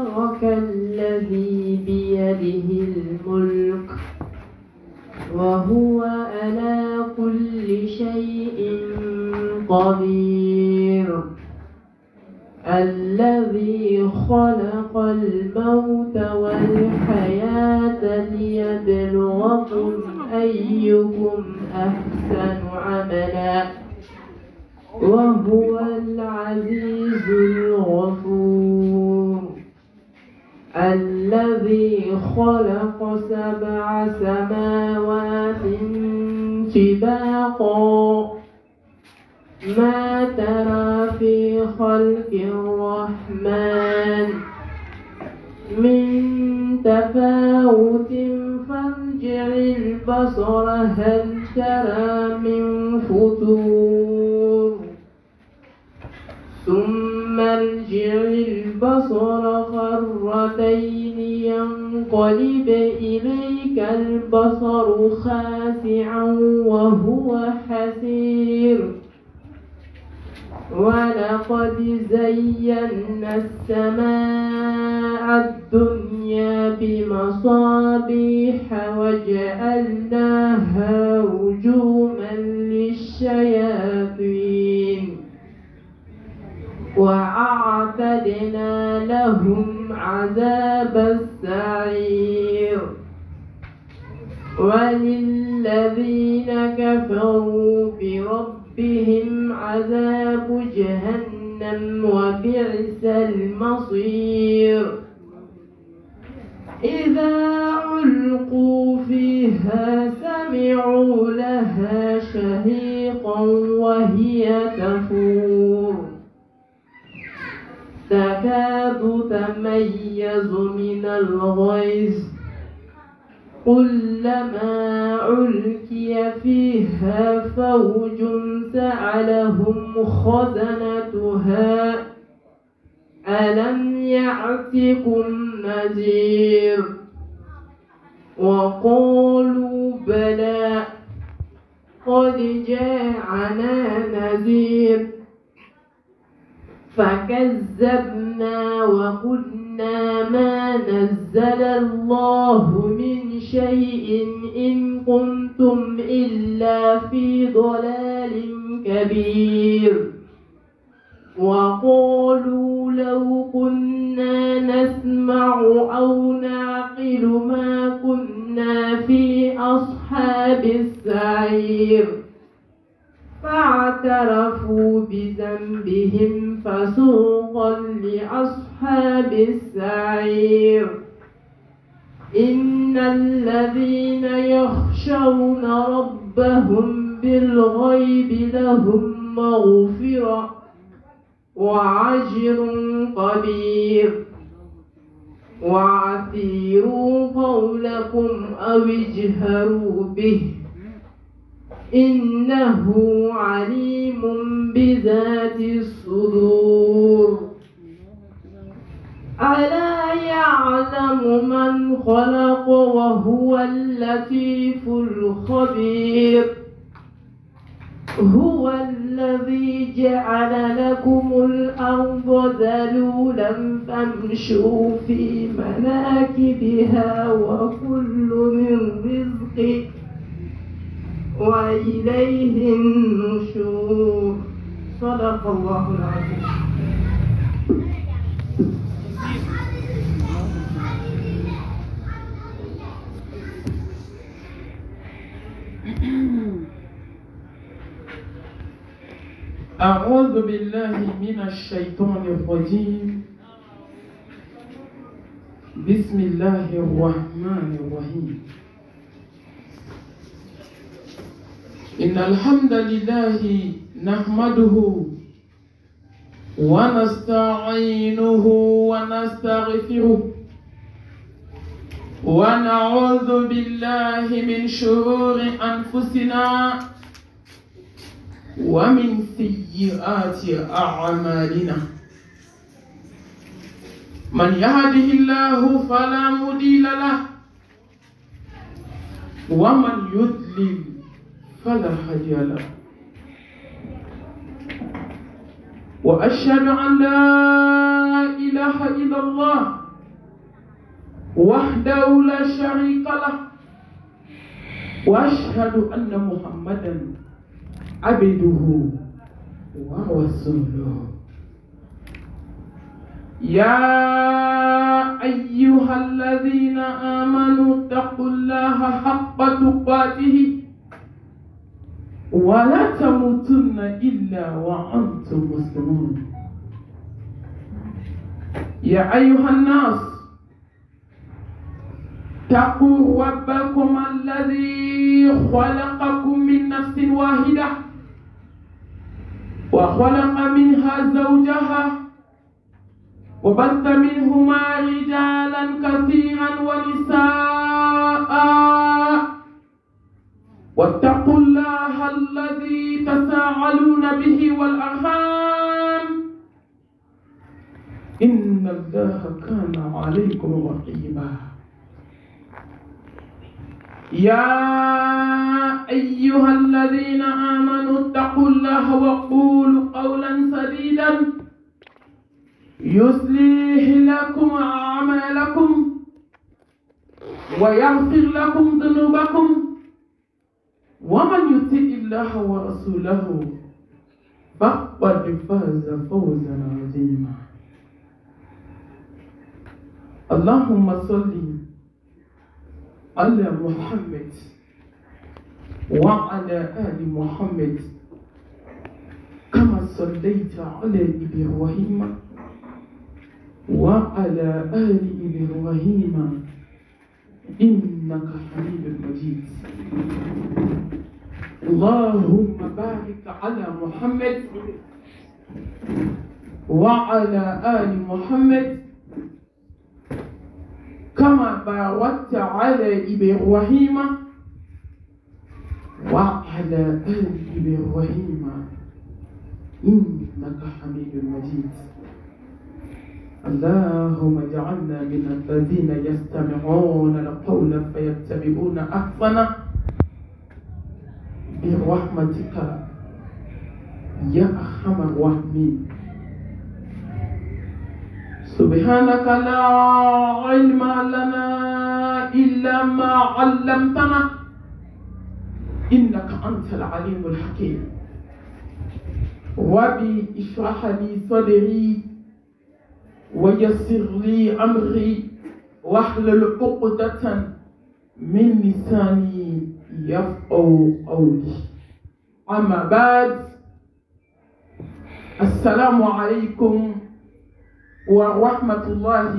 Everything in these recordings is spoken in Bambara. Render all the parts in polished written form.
تبارك الذي بيده الملك وهو على كل شيء قدير الذي خلق الموت والحياة ليبلوكم أيكم أحسن عملا وهو العزيز الغفور الذي خلق 7 سماوات طباقا ما ترى في خلق الرحمن من تفاوت فارجع البصر هل ترى من فطور ثم ارجع البصر كرتين ينقلب إليك البصر خاسعا وهو حسير ولقد زينا السماء الدنيا بمصابيح وجعلناها رجوما للشياطين وأعتدنا لهم عذاب السعير وللذين كفروا بربهم عذاب جهنم وبئس المصير إذا ألقوا فيها سمعوا لها شهيقا وهي تفور تكاد تميز من الغيظ كلما ألقي فيها فوج سألهم خزنتها ألم يأتكم نذير وقالوا بلى قد جاءنا نذير فكذبنا وقلنا ما نزل الله من شيء إن كنتم إلا في ضلال كبير وقالوا لو كنا نسمع أو نعقل ما كنا في أصحاب السعير فاعترفوا بذنبهم فسوقا لأصحاب السعير إن الذين يخشون ربهم بالغيب لهم مغفرة وأجر كبير وأثيروا قولكم أو اجهروا به إنه عليم بذات الصدور ألا يعلم من خلق وهو اللطيف الخبير هو الذي جعل لكم الأرض ذلولا فامشوا في مناكبها وكل من رزقه وإليه النشور صدق الله العظيم. أعوذ بالله من الشيطان الرجيم بسم الله الرحمن الرحيم إن الحمد لله نحمده ونستعينه ونستغفره ونعوذ بالله من شرور أنفسنا ومن سيئات أعمالنا من يهده الله فلا مضل له ومن يضلل فلا هادي له وأشهد أن لا إله إلا الله وحده لا شريك له وأشهد أن محمدا عبده ورسوله يا أيها الذين آمنوا اتقوا الله حق تقاته ولا تموتن إلا وأنتم مسلمون يا أيها الناس اتقوا ربكم الذي خلقكم من نفس واحدة وخلق منها زوجها وبث منهما رجالا كثيرا ونساء واتقوا الله الذي تساءلون به والأرحام إن الله كان عليكم رقيبا يا أيها الذين آمنوا اتقوا الله وقولوا قولا سديدا يصلح لكم أعمالكم ويغفر لكم ذنوبكم ومن يطع الله ورسوله فقد فاز فوزا عظيما اللهم صل على محمد وعلى آل محمد كما صليت على إبراهيم وعلى آل إبراهيم إنك حميد مجيد اللهم بارك على محمد وعلى آل محمد كما باركت على إبراهيم وعلى آل إبراهيم إنك حميد مجيد اللهم اجعلنا من الذين يستمعون القول فيتبعون أحسنه برحمتك يا أرحم الراحمين سبحانك لا علم لنا إلا ما علمتنا إنك أنت العليم الحكيم ربي اشرح لي صدري ويسر لي أمري واحلل عقدة من لساني يفقهوا قولي أما بعد السلام عليكم ورحمة الله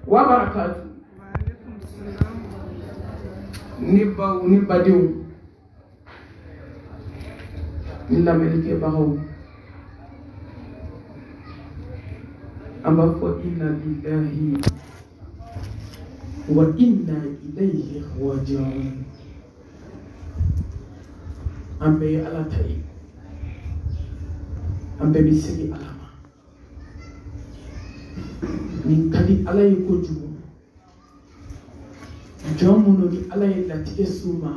وبركاته نبدو إلا ملك بهو أما فإنا لله وإنا إليه راجعون أمبي على تاي أمبي بيسي علامة من كدي على يكوجو جامونو دي على يلاتيكي سوما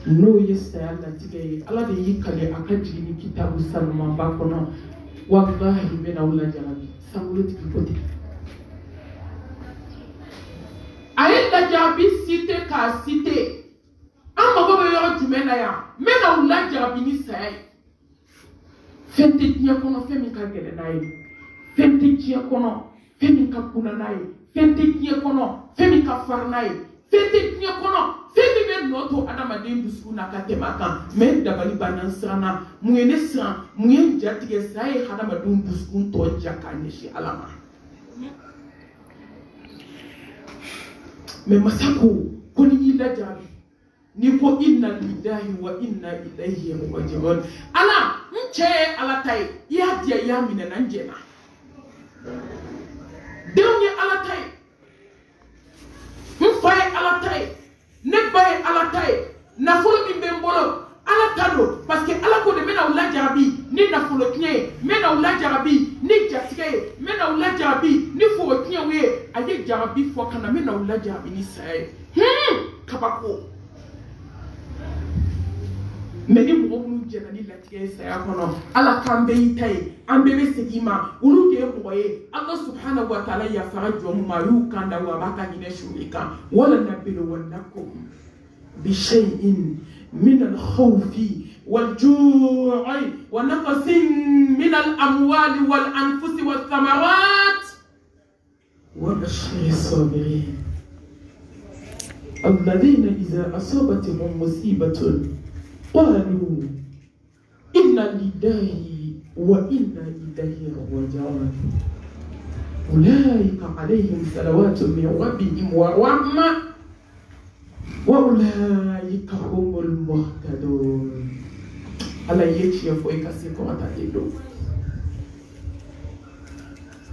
no yesta Allah tige Allah de yikale akaji ni kitabu salman bakono wallahi mena wala jarabi samulati kikote ayenda jabi cité ka cité amma baba yo jumena ya mena wala jarabi ni sai fenti tia kono femi ka gele nayi fenti tia kono femi ka kuna nayi fenti tia kono femi ka far nayi fenti tia kono femi be noto adama de ndusuna ka temaka men dabali banan sana muyene san muyen jatige sai hadama dum buskun to jakane shi alama me masako koni ila jabi ni ko inna lillahi wa inna ilaihi raji'un ala nche ala tai ya dia ya mina nanjena dewnye ala tai mfaye ala tai ne baye ala tai na folo mi bembolo ala tado parce que ala ko de mena wala jarabi ni na folo knie mena wala jarabi ni jatike mena wala jarabi ni fo knie we aye jarabi fo kana mena wala jarabi ni sai kabako mais ni mo jɛnna ni latigɛ ye saya kɔnɔ ala k'an bɛɛ y'i ta ye an bɛɛ bɛ segin i ma olu de ye mɔgɔ ye ala subhanahu wa ta'ala yafara jɔn min ma a y'u kan da wa a b'a ka hinɛ su i kan wala nabluwannakum bishay'in min al-khawfi wal-ju'i wa naqsin min al-amwali wal-anfusi wath-thamarat wa bashiri as-sabirin الذين إذا أصابتهم مصيبة قالوا إنا لله وإنا إليه راجعون أولئك عليهم صلوات من ربهم ورحمة وأولئك هم المهتدون على يجي فوق سكوت تدلو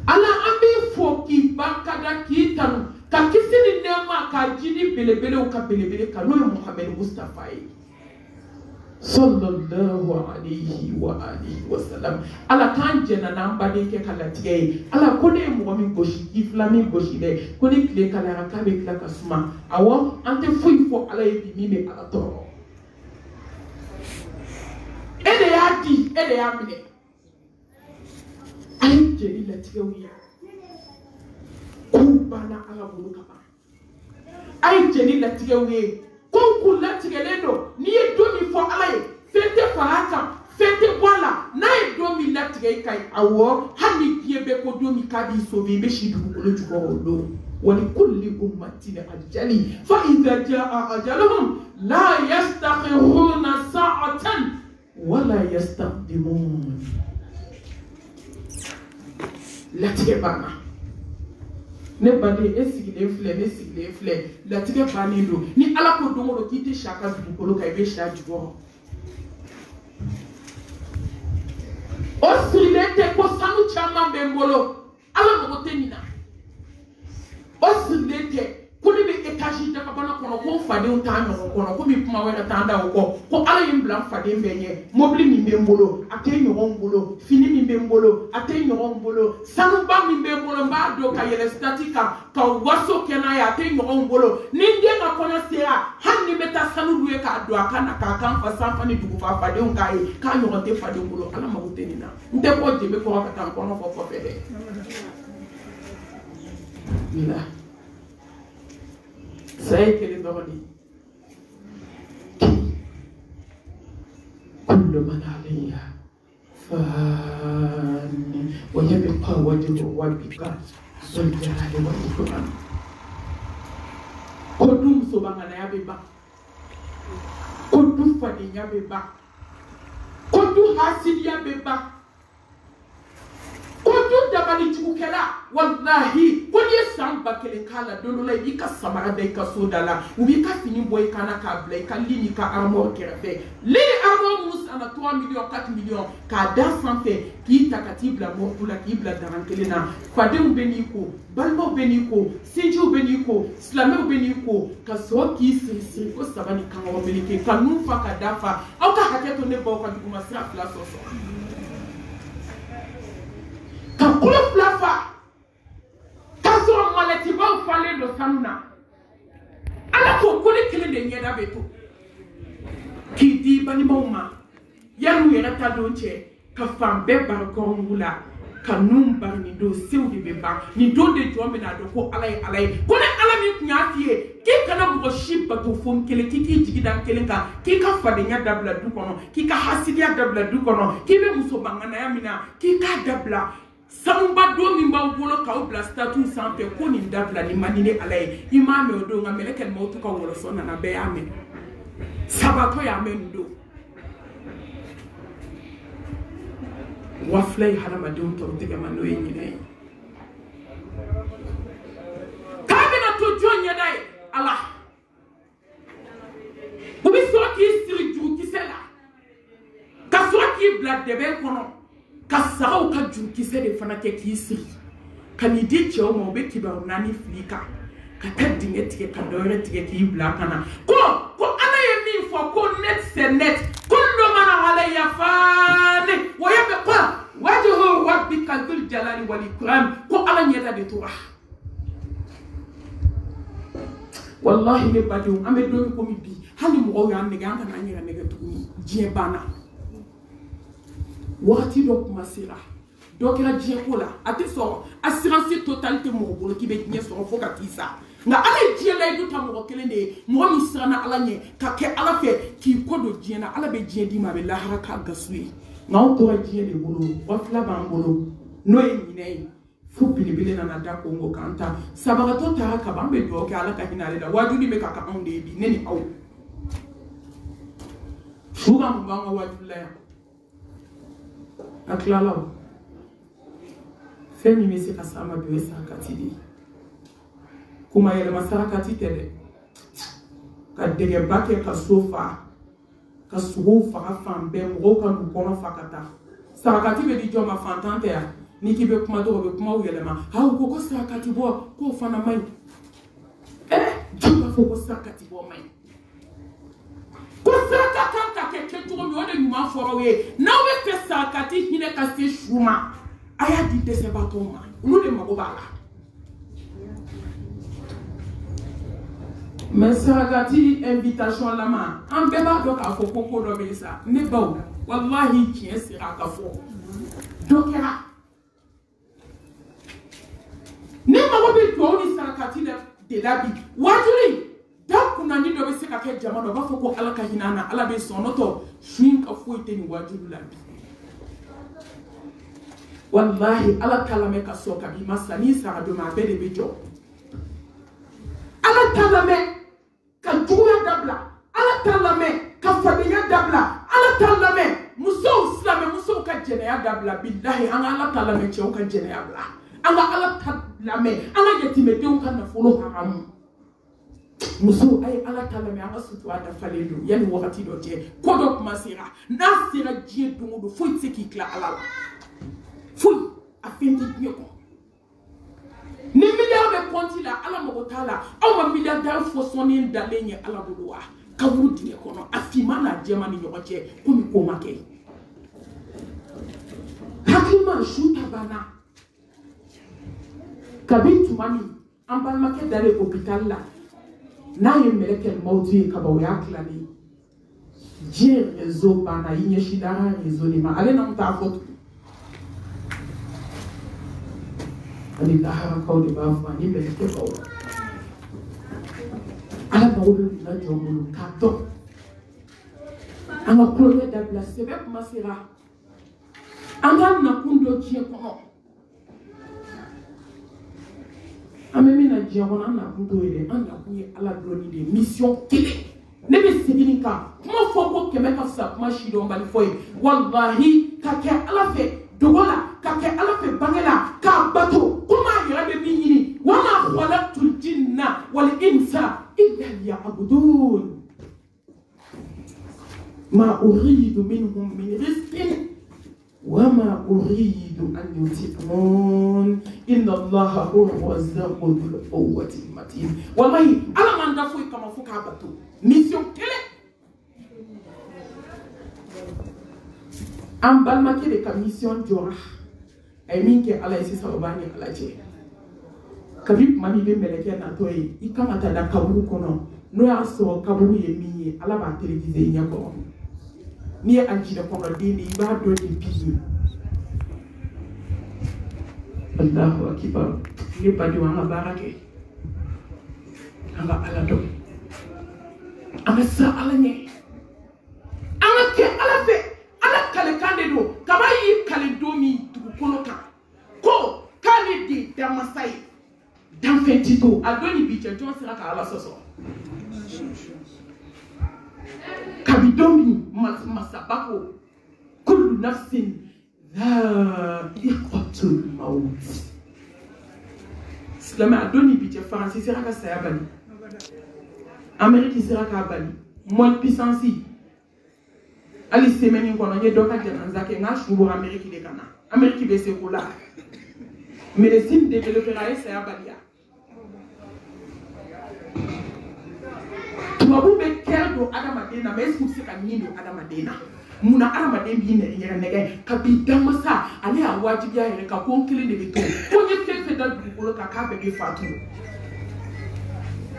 على أبي فوق بكذا كيتانو ka kisi ni nema ka jini belebele o ka belebele ka no Muhammad Mustafa sallallahu alaihi wa alihi wasallam ala kan jena na mbade ke kala tige ala ko ne mo mi goshi iflami goshi de ko ni kle kala ka be kla kasuma awo ante fui fo ala yi mi me ala to ede ya di ede ya mine ay jeli la tige wiya bana ala bulu kaba ay jeni latige we konku latige lendo ni e domi fo ala ye fete farata fete bola na e domi latige kai awo hani pie be ko domi kadi sobi be shidu ko jugo do wali kulli ummatin ajali fa idha jaa ajaluhum la yastakhiruna sa'atan wala yastaqdimun latige bana ne bade esigile fle latige bani do ni ala ko dongo do kite shaka dukolo kai be sha jugo o silete ko sanu chama bembolo ala mo tenina o silete ko ni be etaji da kabana kono ko fade on ta no kono ko mi kuma wera ta nda ko ala yim blan fade mbenye mobli mi bembolo ate nyoron bolo fini mi bembolo ate nyoron bolo sanu ba mi bembolo ba do ka yele statika ka waso kena ya ate nyoron bolo ni ndenga kono sera hanni meta sanu duwe ka do akana ka kan fa sanfa ni dugu fa fade on kai ka nyoron te fade bolo ala ma tenina nte ko jebe ko ka tan kono ko fede ila saya kele dogoni kullu man alayha fan wa yabqa wajhu rabbika zul jalali wal ikram kodum so bangana yabe ba kodu fadi yabe ba kodu hasid yabe ba kodu dabali chukela wallahi kodi samba kele kala dolo la bika samara de ka sodala ubika fini boy kana ka blay ka lini ka armor kerefe lini armor mus ana 3 millions 4 millions ka da sanfe ki takati bla mortula ki bla darankelena fade ubeniko balmo beniko sinju beniko slame beniko ka so ki sisi ko sabani kan o belike ka nufa ka dafa au ka haketo ne ba ka duguma sa place so ka kula flafa kaso malati ba fale do samna ala ko ko le kele de nyeda beto ki di bani mauma yaru yera ta do che ka fambe bar ko ngula ka num bar ni do sew de beba ni do de jombe na do ko alay ko ne ala mi nyaafie ki kana mo shibba to fon kele ki jigi dan kele ka ki ka fade nya dabla du kono ki ka hasidia dabla du kono ki be muso bangana ya mina ki ka dabla samba do min ba bolo ka obla statut santé ko ni dabla ni manine alay imame odo nga meleke mo to ka wolo so na be amen sabato ya men do waflay halama do to tege mano yi ne kamena to jonya dai allah ubi so ki siri ju ki sela ka so ki blad de be kono kasao ka junkise de fana ke kisi kani di che o mo be ki ba nani flika ka tadinge tike ka dore tike ki bla kana ko ana ye mi fo ko net se net kullu man alayya fani wa yabqa wajhu rabbika dhul jalali wal ikram ko ala nyeta de to wallahi ne badu ambe do ko mi bi hani mo o ya ne ga kana nyira ne ga to ni je bana wagati dɔ kuma sera dɔ kɛra diɲɛ ko la a tɛ sɔrɔ assurance totale tɛ mɔgɔ bolo k'i bɛ diɲɛ sɔrɔ fo ka t'i sa nka ala ye diɲɛ layidu ta mɔgɔ kelen de ye mɔgɔ min siranna ala ɲɛ ka kɛ ala fɛ k'i kɔ don diɲɛ na ala bɛ diɲɛ d'i ma a bɛ lahara k'a gasu ye nka anw tora diɲɛ de bolo wafila b'an bolo n'o ye ɲinɛ ye fo belebele nana da kongo k'an ta sabagatɔ taara ka ban an bɛ dugawu kɛ ala ka hinɛ ale la wajuli bɛ ka kɛ anw de ye bi ne ni aw fu ka mun b'an ka wajuli la yan a tilala o fɛn min bɛ se ka s'a ma bi o ye sarakati de ye kuma yɛlɛma sarakati tɛ dɛ ka dɛgɛba kɛ ka so fa ka sogow faga fan bɛɛ mɔgɔw ka n'u kɔnɔ fa ka taa sarakati bɛ di jɔn ma fantan tɛ yan ni k'i bɛ kuma dɔrɔn u bɛ kumaw yɛlɛma u ko sarakati bɔ k'o fana man ɲi jɔn b'a fɔ ko sarakati bɔ man ɲi ko saraka kan ka kɛ kɛcogo min o de ɲuman fɔra aw ye n'aw bɛ fɛ sarakati hinɛ ka se su ma a y'a di dɛsɛbaatɔw ma olu de mago b'a la mais sarakati invitation lama an bɛɛ b'a dɔn k'a fɔ ko ko dɔ bɛ yen sa ne baw walahi tiɲɛ sera a ka fɔ dɔ kɛra ne mago bɛ dugawu ni sarakati de la bi wajuli da kunnani dɔ bɛ se ka kɛ jama dɔ u b'a fɔ ko ala ka hinɛ an na ala bɛ sɔn n'o tɛ su in ka foyi tɛ nin wajuli la bi wallahi ala t'a lamɛn ka sɔn ka i ma sa n'i sara don ma a bɛɛ de bɛ jɔ ala t'a lamɛn ka juguya dabila ala t'a lamɛn ka fadenya dabila ala t'a lamɛn musow silamɛ musow ka jɛnɛya dabila bilahi an ka ala t'a lamɛn cɛw ka jɛnɛya bila an ka ala t'a lamɛn an ka yatimɛdenw ka nafolo haramu musow a ye ala t'a lamɛn an ka sutura dafalen don yanni wagati dɔ cɛ ko dɔ kuma sera n'a sera diɲɛ don o don foyi tɛ se k'i tila ala la foyi a fɛn tɛ diɲɛ kɔnɔ ni miliyari bɛ kɔnti la ala mago t'a la aw ma miliyardɛri fɔsɔnnen dalen ye ala bolo wa kaburu dingɛ kɔnɔ a finman n'a jɛman ni ɲɔgɔn cɛ komi ko ma kɛ hakilima su ta banna kabi tuma min an balimakɛ dalen hôpital la n'a ye mɛlɛkɛ mawuti ye kaban o y'a tilalen diɲɛ réseau banna i ɲɛsin dara réseau de ma ale n'anw t'a fɔ tugun ani laharakaw de b'a fɔ ani mɛlɛkɛbaw ala mago bɛ bila jɔn bolo k'a dɔn an ka kulonkɛ dabila sɛbɛ kuma sera an ka nakun dɔ diɲɛ kɔnɔ an bɛ min na diɲɛ kɔnɔ an nakun t'o ye dɛ an nakun ye ala dɔnni de ye mission kelen ne bɛ segin nin kan kuma fɔ ko kɛmɛ ka fisa kuma si dɔnbali fɔ ye walahi ka kɛ ala fɛ dogo la ka kɛ ala fɛ bange la k'a bato komi a yɛrɛ bɛ min ɲini wama khalaqtul jinna wal insa illa liya'budun ma uridu minhum min rizqin wama uridu an yut'imun inna allaha huwa ar-razzaqu dhul quwwati matin wallahi ala man da foyi kama fo k'a bato mission kelen an balimakɛ de ka mission jɔra a ye min kɛ ala ye sisan o b'a ni ala cɛ kabi tuma min bɛ mɛlɛkɛ natɔ ye i kan ka taa da kaburu kɔnɔ n'o y'a sɔrɔ kaburu ye min ye ala b'a télévisé i ɲɛ kɔrɔ n'i ye a jinɛ kɔnɔ den de i b'a dɔn de bi Allahu akibar ne badenw an ka baara kɛ an ka ala dɔn an ka siran ala ɲɛ an ka kɛ ala fɛ ala kalekan de don kaba y'i kale don min dugukolo kan ko k'ale de ye danmasa ye danfɛn ti to a don ni bi cɛ jɔn sera ka ala sɔsɔ kabi don min masaba ko kullu nafsin dha'iqatul maut silamɛ a don ni bi cɛ faransi sera ka saya bali amérique sera k'a bali moelle puissance ali semaine kɔnɔ n ye dɔ ka janaza kɛ n ka su bɔra amérique de ka na amérique bɛ se ko la médecine développera a ye saya baliya tubabu bɛ kɛra don adamaden na mais est-ce que u bɛ se ka nin don adamaden na munna adamaden b'i yɛrɛ nɛgɛ ka bi danmasa ale y'a wajibiya yɛrɛ kan ko n kelen de bɛ to ko n ye fɛn fɛn da dugukolo kan k'a bɛɛ bɛ faatu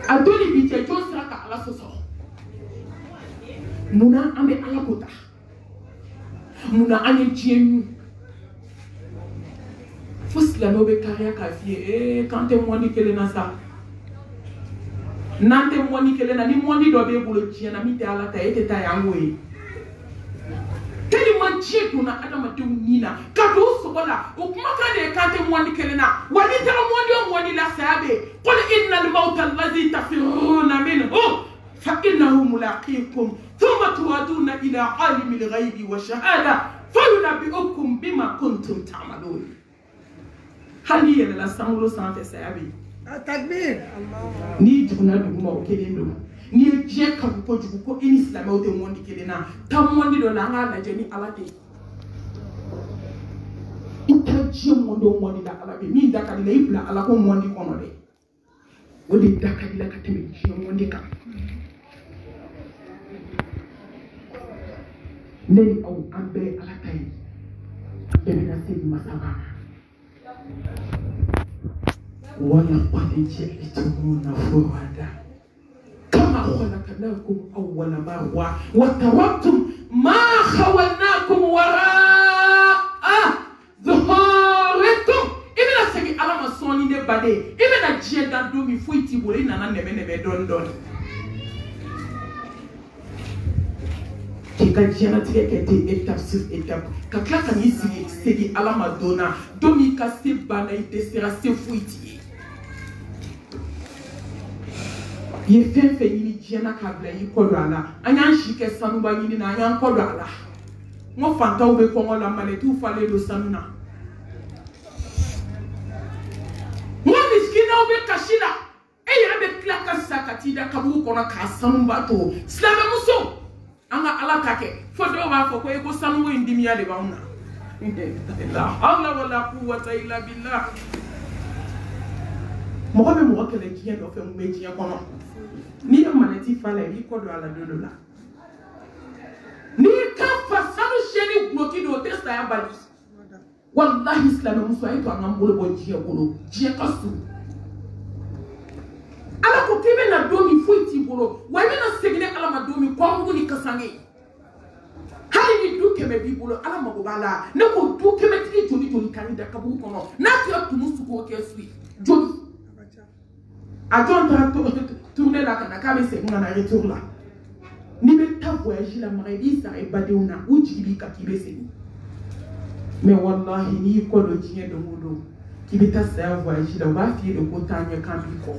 a don ni bi cɛ jɔn sera ka ala sɔsɔ munna an bɛ ala ko ta Muna ane dieu. Faut la nobe carrière kafie. Quand t'es moi ni qu'elle n'a ça. Nante moi ni qu'elle n'a ni moi ni dobe pour le dieu. Na mi te ala ta ete ta yangoe. Tellement dieu qu'on a adama te unina. Kado sokola. Okumaka de kante moi ni qu'elle n'a. Wani tera moi ni la sabe. Qul innal mawta alladhi tafiruna minhu. فإنه ملاقيكم ثم تردون إلى عالم الغيب والشهادة فينبئكم بما كنتم تعملون. هل هي لا سامولو سانت سابي التكبير ني جونا دوما كيلندو ني جي كابو جوكو ان اسلام او دي موندي كيلنا تاموندي دو لا لا جني alade ita je mondo mondi da alabe mi dakali la ibla ala ko mondi kono de wodi dakali la katemi je mondi kam neni aw ambe ala tay bena sidi masaba wala qad ji'tumuna furada kama khalaqnakum awwala marra wa taraktum ma khawalnakum wara'a dhuhurikum ibina segi ala masoni ne bade ibina jieda do mi fuiti bole nana nebe don Kika jana tige kete étape sur étape. Kakla kanyi sigi ala madonna. Domi kase bana ite sera se fuiti. Ye fe yini jana kabla yi kodo ala. Anyan shike sanuba yini na anyan kodo ala. Ngo fanta ube kongo la maletu fale lo sanuna. Ngo miskina ube kashila. Eye abe klaka sakatida kabu kona kasanuba to. Slave muso. Anga ala kake fodo ba fo ko e ko sanwo indimiya de bauna la hawla wala quwwata illa billah mo ko be mo ko le jiya do fe mo be jiya kono ni amanati fala ri ko do ala do la ni ka fa sanu sheni bloki do testa ya bali wallahi islam muso ay to ngam bolo bo jiya bolo jiya kasu ala ko kebe na domi fuiti bolo wani na segine ala ma domi ko nguni kasange hali ni duke me bi bolo ala ma bala ne ko duke me tigi joli kan da kabu kono na ti tu musu ko ke sui joli a jon ta tourner la kana ka be se ngana retour la ni be ta voyage la mari sa e badeuna ujibi ka kibe se mais wallahi ni ko do jiye do mudo kibe ta sa voyage la ba fi do ko tanya kan bi ko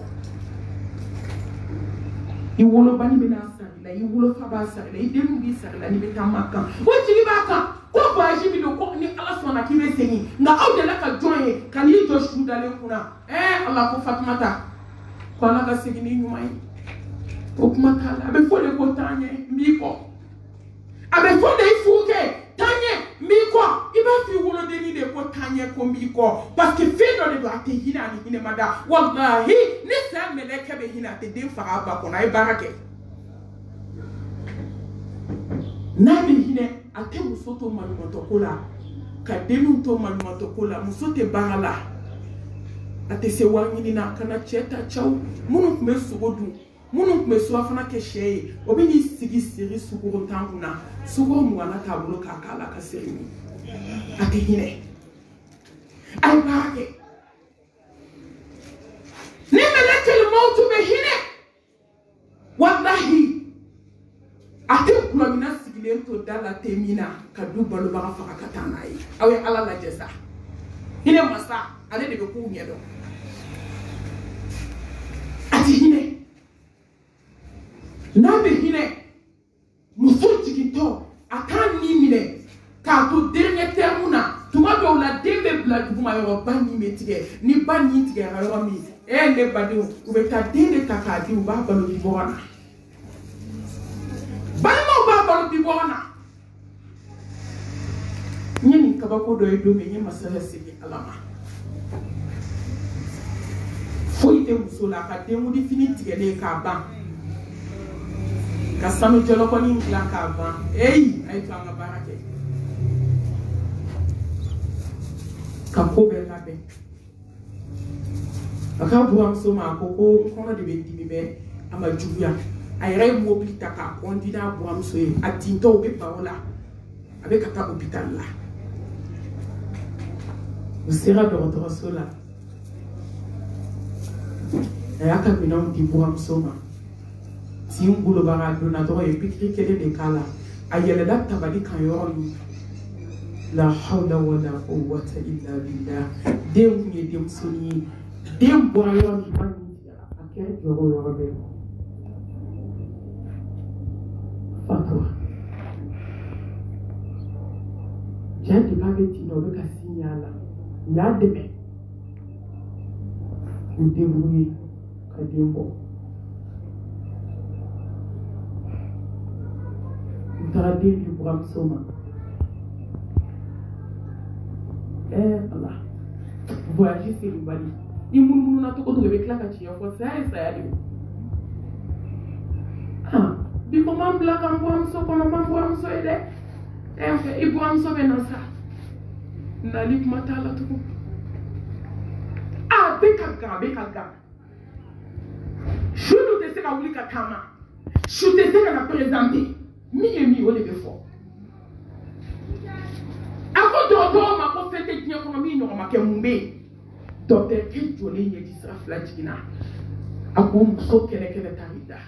iwolo bani bena sarila iwolo faba sarila idemu bi sarila ni betamaka wajiri baka ko baji bi do ko ni ala sona ki be seni nga awde la ka joye kan yi jo shudale kuna Allah ko Fatimata ko la ka segini nyumai o kuma kala be fole ko tanye mi ko abe fole ifuke tanye mi ko iba fi wolo de ni de ko tanye ko mi ko parce que fe do de ate hina ni hina mada wallahi ni sa meleke be hina te den fara ba ko na e barake na be hina ate musoto manumato kola ka denu to manumato kola musote barala ate se wangini na kana cheta chaw munu kume sugodu munu kume so afana ke shey obi ni sigi siri suguro tanguna sugo mu ana tabulo ka kala ka sirimi ate hine ay barake ni meleke le mautu be hine wallahi ate kula mina sigile to dala temina ka du balu ba fa katana yi awe ala la jesa hine masa ale de ko nyedo ati hine nabe hine muso jigito akan ni mine ka to dernier termuna tuma do la dembe bla duma yo bani metige ni bani tige yo mi le badu ubeta dende takadi uba balu bibona balmo ba balu bibona nyeni kabako do edo me nyema sala sigi alama foite musola ka demu di fini tige de ka ban ka sanu jolo ko ni la ka ban ay fanga barake ka ko be la be aka buam so ma ko kono de be di be ama jubuya ay ray mo bi ta ka on dina buam so e atinto be paola avec un hôpital là. Vous serez de retour là. Et à Camino, on dit pour un soma. Si on boule barra, donador et puis quel est le cas là. Aïe, la tabali quand il y aura la hawla wa la quwwata illa billah. Dem ni dem soni. Dem boyo ni man ni à quel jour il revient. Fatwa. J'ai dit pas de tino avec un signal. Il y a des mecs. Vous débrouillez. Kadembo. Vous traitez du Bram Soma. Eh Allah. Voyagez c'est le Bali. Il m'a dit que vous avez claqué en français et ça y est. Ah, dis comment blague en Bram Soma, comment Bram Soma est. Et Bram Soma est dans ça. N'allez pas t'aller tout. Ah, békalka. Je ne sais pas où il kama. Je ne sais pas présenter. Mi on est fort. Avant de retourner ma prof fait tenir comme mi non ma kembe. Docteur qui joli ni disra flagina. Akum so kele tarida.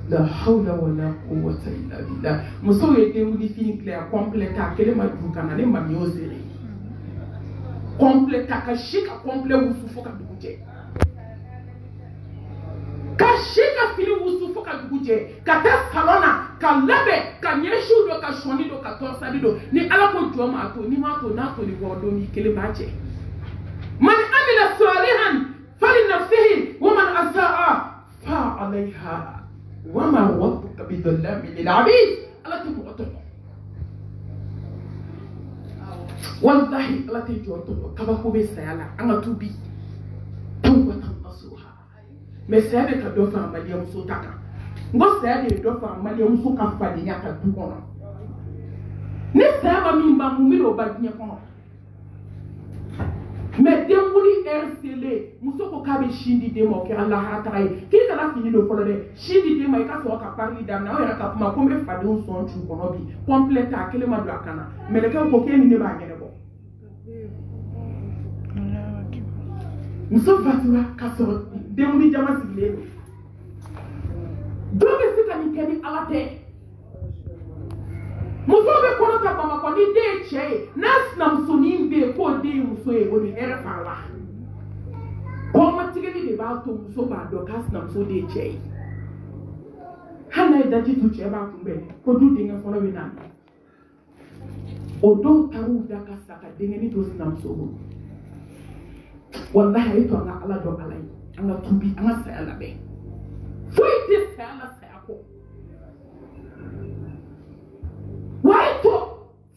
La hawla wa la quwwata illa billah. Muso yete mudi fini clair complet ka kele ma du kana ne ma mi osere. Complet kakashika complet usufoka duguje kashika fili usufoka duguje kata salona kalabe kanyeshu do kashoni do katosa do ni ala ko joma ato ni mato na to ni wodo ni kele mache man amila salihan fali nafsihi wa man asaa fa alaiha wa ma rabbuka bidhallami lil abid ala tuqatu wallahi ala te joto kaba ko be sayala anga tubi tawbatan nasuha me sabe ka do fa mali am so taka ngo sabe do fa mali am so ka fa dinya ka du kono ne sabe mi mba mu mi do ba dinya kono me demuli RCL muso ko kabe shindi de mo ke Allah ha taray ki kala fini do folo de shindi de mai ka so ka parli dam na o ya ka kuma ko me fa do son tu kono bi complete akele ma do akana me le ka ko ke ni ne ba ngene bo muso fatura ka so demuli jama sigile do be sika ni keni alate muso be kono ka mama ko ni de che nas na musoni be ko de muso e woni era fala ko ma tigeli de ba to muso ba do kas na muso de che hana da ji tu che ba kumbe ko du de nga fono be na o do taru da ka saka de ngeni to na muso wallahi to na ala do alai anga tubi anga sa ala be foi de sa ala sa ko waito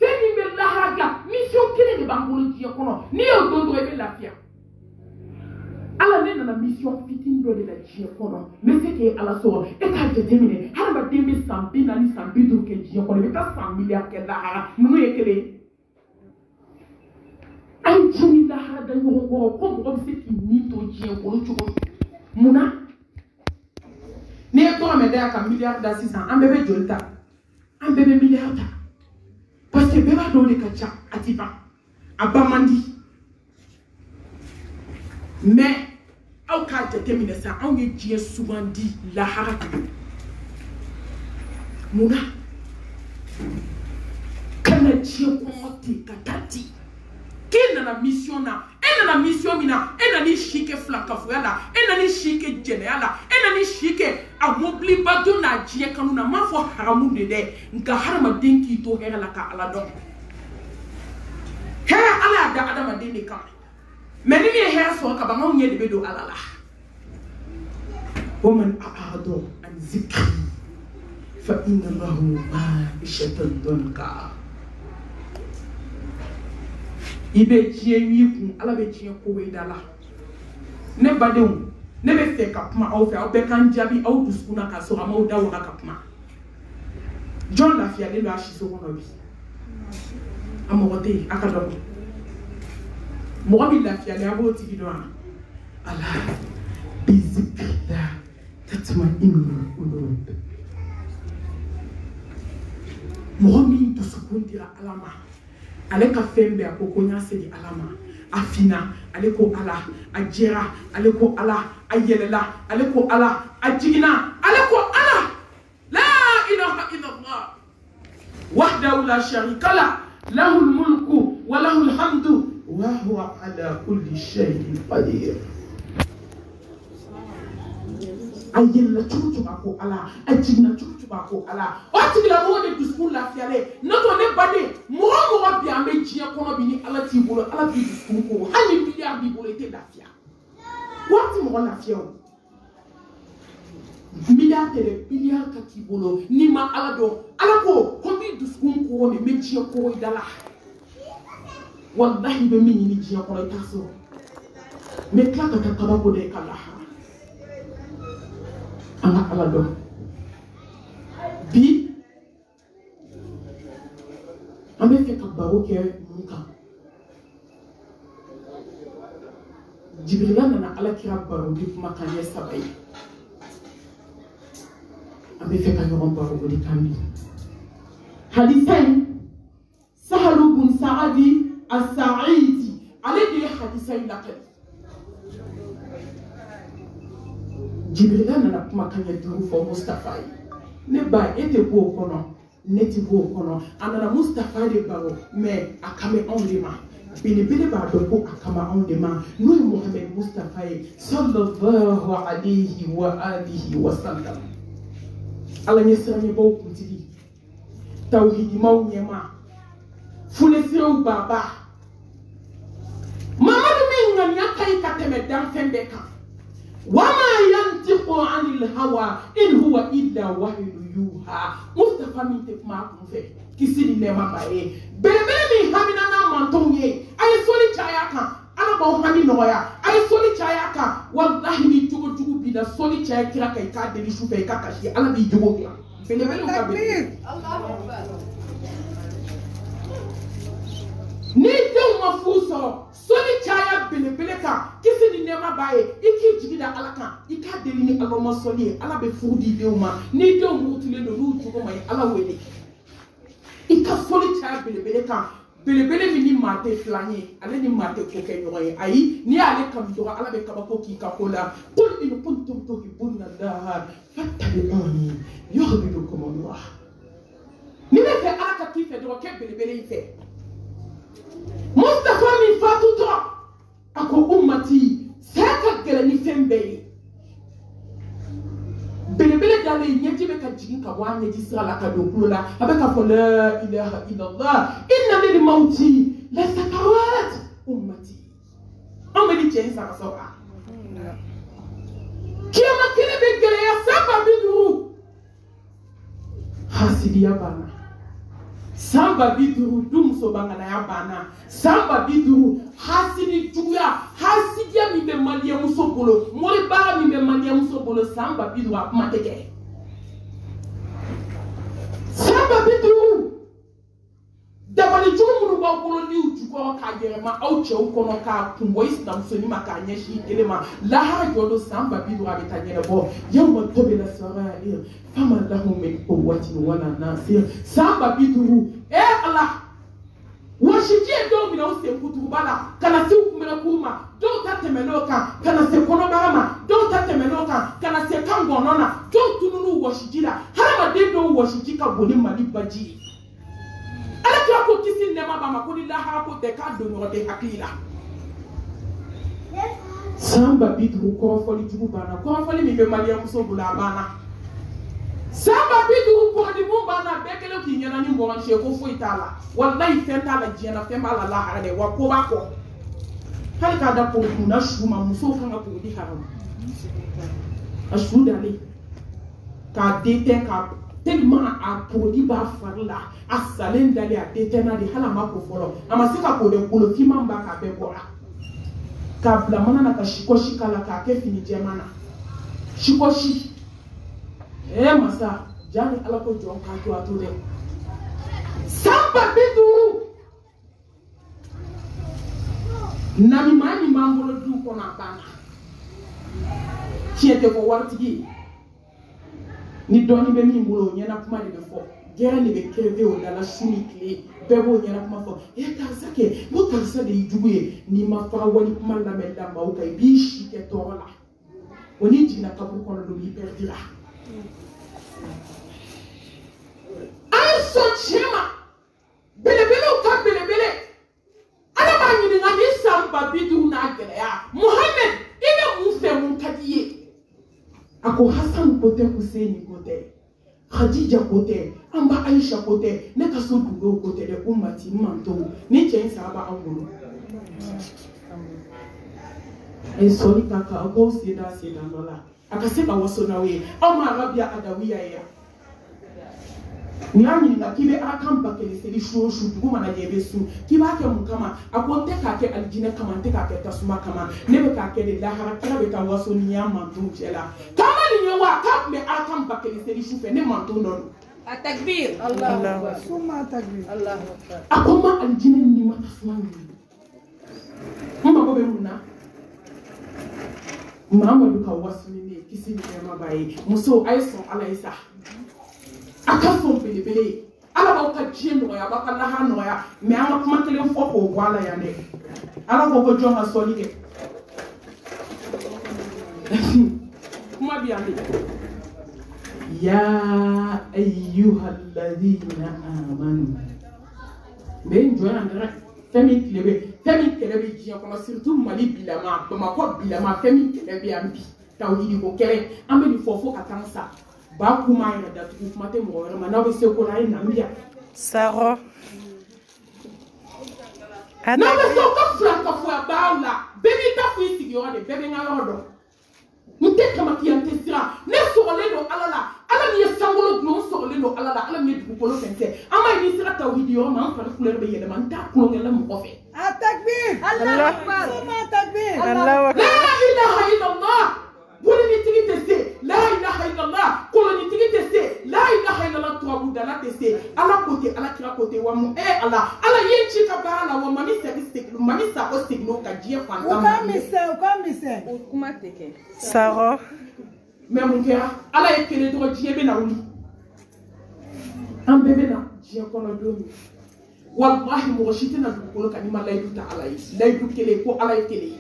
feni me lahaga mission kele de bangolo ji kono ni o do do e lafia ala ne na mission fitin do de la ji kono me se ke ala so e ka determine har ba dembe sambi na ni sambi do ke ji kono be ka familia ke la nu e kele ay jini la da yo ko ko se ki ni to ji kono chuko muna ne to me da ka milliard da 600 an bebe jolta an bebe milliard parce que beba do le kacha atiba abamandi mais au cas de terminer ça on est Dieu souvent dit la haraka muna kana Dieu komote katati kena na mission na ena na mission mina ena ni shike flaka fuela ena ni shike generala ena ni shike amobli bado na Dieu kanuna mafo haramu de nka harama denki to hera la ka ala don he ala da adama de ne kam mais ni he so ka ba ngye de bedo ala la woman aado an zikri fa inna lahu ma'ishatan dunka ibe tie wi ala be tie ko we dala ne badewu ne be fe kapma au fe au be kan jabi au duskuna ka so ama da wona kapma John la fia le lo ashi so kono bi amote akado mo bi la fia le abo ti do ala bizikda tatma inu ulub Momi to sukundira alama. Aleka fembe akokonya sedi alama. Afina, aleko ala, ajera, aleko ala, ayelela, aleko ala, ajigina, aleko ala. La ilaha illallah. Wahdahu la sharika la, lahul mulku wa lahul hamdu wa huwa ala kulli shay'in qadir. Ayella chuchu bako ala, ajigina chuchu bako ala. Otigila mo de discours la fiale. Noto ne bade, mo bi ambe jia kono bi ni ala ti bolo, ala bi discours ko. Hani milliard bi bolo te la fia. Wati mo la fia o. Milliard tele, milliard ka ti bolo, ni ma ala do. Ala ko, kombi discours ko ni me jia ko idala. Wallahi be mini ni jia ko ta so. Me klaka ka kabako de kala. Anga ala do bi ambe fe ka baro ke muka Jibril na ala kira baro di makanya sabai ambe fe ka yoron baro di kambi hadithain Sahal bin Sa'adi as-Sa'idi ale de hadithain lakal Jibril na kuma kanya duru fo Mustafa ne ba ete bo kono neti bo kono anana Mustafa de baro mais akame on lima bini ba do ko akama on lima no Muhammad Mustafa sallallahu alayhi wa alihi wa sallam ala nyesrani bo kuntidi tawhid mawnyema fune sirou baba mamadu min nganya kai kateme dan fembe kan وما ينطق عن الهوى إن هو إلا وحي يوحى مصطفى من تفماكم في كسيني نما باي بيبي همنا نمانتوني أي سولي تشاياكا أنا بو همي نويا أي سولي تشاياكا والله ني جوجو جوجو بيدا سولي تشاياكا كاي كادي لي شوفي كاكاشي أنا بي جوجو كلا بيبي الله أكبر ni dew mafuso soli chaya bele ka kisi ni nema baye iki jigida alaka ika deli ni aloma soli ala be fudi dew ma ni dew mutule do lu jugo mai ala wele ika soli chaya bele ka bele mi ni mate flani ale ni mate ko ke nyoy ayi ni ale kam do ala be kabako ki ka kola qul in kuntum tuhibuna allah fattabi'uni yuhibbukum allah ni ne fe alaka ki fe do ke bele fe Mustafa min fatuto ako ummati seka gele ni fembe bele dale nyeti be ka jigin ka wanye di sala ka do kula abeka fo la ilaha illallah inna lil mauti la sakarat ummati ameli chen sa soka kiyama kile be gele ya saba bidu hasidiya bana Samba biduru dum so bangana ya bana samba biduru hasidi juya hasidia mi be malia muso bolo mori ba mi be malia muso bolo samba biduru amateke samba biduru dabali jumu ba bolo ni ujuko ka yerema au che ukono ka kumbo islam so ni makanya shi kelema la ha jodo samba biduru abitanyere bo yawma tobila sarair fama lahum min quwwatin wala nasir samba biduru Allah washijie do mina use kutubala kana si ukumela kuma do tatemeloka kana se kono barama do tatemeloka kana se kango nona do tununu washijira harama de do washijika boni malibaji ala kwa kisi nema bama kuni la hapo de ka do no de hakila samba bidu ko foli jugu bana ko foli mi be malia muso bula bana samba bidu ko di mumba na bekele ki nyana ni mbon she ko fo itala wallahi fenta la jena femba la la harade wa ko ba ko hal ka da ko na shuma muso fanga ko di haram ashuda ni ka dete ka tellement a produit ba farla asalen dali a dete na di hala ma ko folo amasika ko de ko fi mamba ka be bora ka bla mana na ka shikoshi kala ka ke fini jemana shikoshi masa jani ala ko jon ka to atude samba bidu nami mani mangolo du ko na bana chiete ko wartigi ni doni be mi mbulo nyena kuma de fo guerre ne be crever au dans la chimie clé bebo nyala kuma fo e karisa ke mo karisa de ijuye ni ma fara wali kuma la mella ma o kay bi shi ke tola oni dina kabu kono do li perdira ay so chema bele o ka bele ala ba nyini ngani samba bidu na gele ya Muhammad ina mu fe mun kadiye ako Hassan kote Hussein kote Khadija kote amba Aisha kote ne ka so dugo kote de ummati manto ni chen sahaba angolo e soli kaka go sida nola akasema waso nawe ama arabia adawiya ya nyani na kibe akamba kele seli shoshu duguma na yebesu kiba ke mukama akonte ka ke aljine kama te ka ke tasuma kama nebe ka ke de la haraka be ka waso nyama ndujela kama ni nyawa ka me akamba kele seli shufe ne manto non التكبير الله أكبر ثم التكبير الله أكبر akoma aljine ni matasuma ni mama bobe muna mama duka waso ni kisi ni mabaye muso aiso alaisa akafon bele ala ba ka jino ya ba ka laha no ya me ama kuma kele fo ko wala ya ne ala ko jonga solide kuma bi ande ya ayyuhalladhina amanu ben joya ndra femi klebe ji ko surtout mali bilama ma ko bilama femi klebe ambi tawhidi ko kere ambe ni fofo katansa ba kuma ina da kuma te mo wala na be se ko na ina mbia Saro na be so ko franka fo baula bebe ta fu isi yo de bebe nga yodo mute kama kiyante sira ne so le do alala ala ni sangolo no so le do alala ala mi du ko lo fense ama ni sira tawhidi yo man fa couleur be yele man ta ko ngela mo ko fe التكبير الله أكبر ثم التكبير الله أكبر لا إله إلا الله ولن تيجي تسي لا إله إلا الله كلن تيجي تسي لا إله إلا الله توابو دانا تسي على كوتي على كلا كوتي ومو إيه الله على ينشي كبارنا وماني سبستك ماني سبستك نو كجيه فانتام وكما تكي Saro ممكن على يكلي تو جيه بناولي أم بيبنا جيه كنا دومي والله مرشيتنا بقولك أني ما لا يدوت على لا يدوت كلي كو على يكلي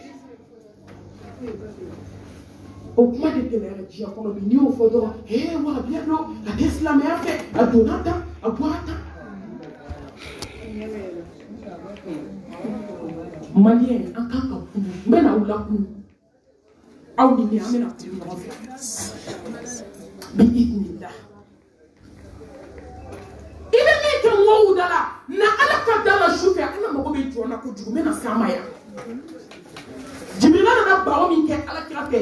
au point de ténèbres qui a comme bini au fond eh wa bien no la Tesla me a fait a donata a boata malien en kaka ku mena ula ku au ni amena ku no bi idnillah ile meke mo udala na ala ka dala shufe ana mo be jona ko jugu mena sama ya jibila na bawo mi ke ala krape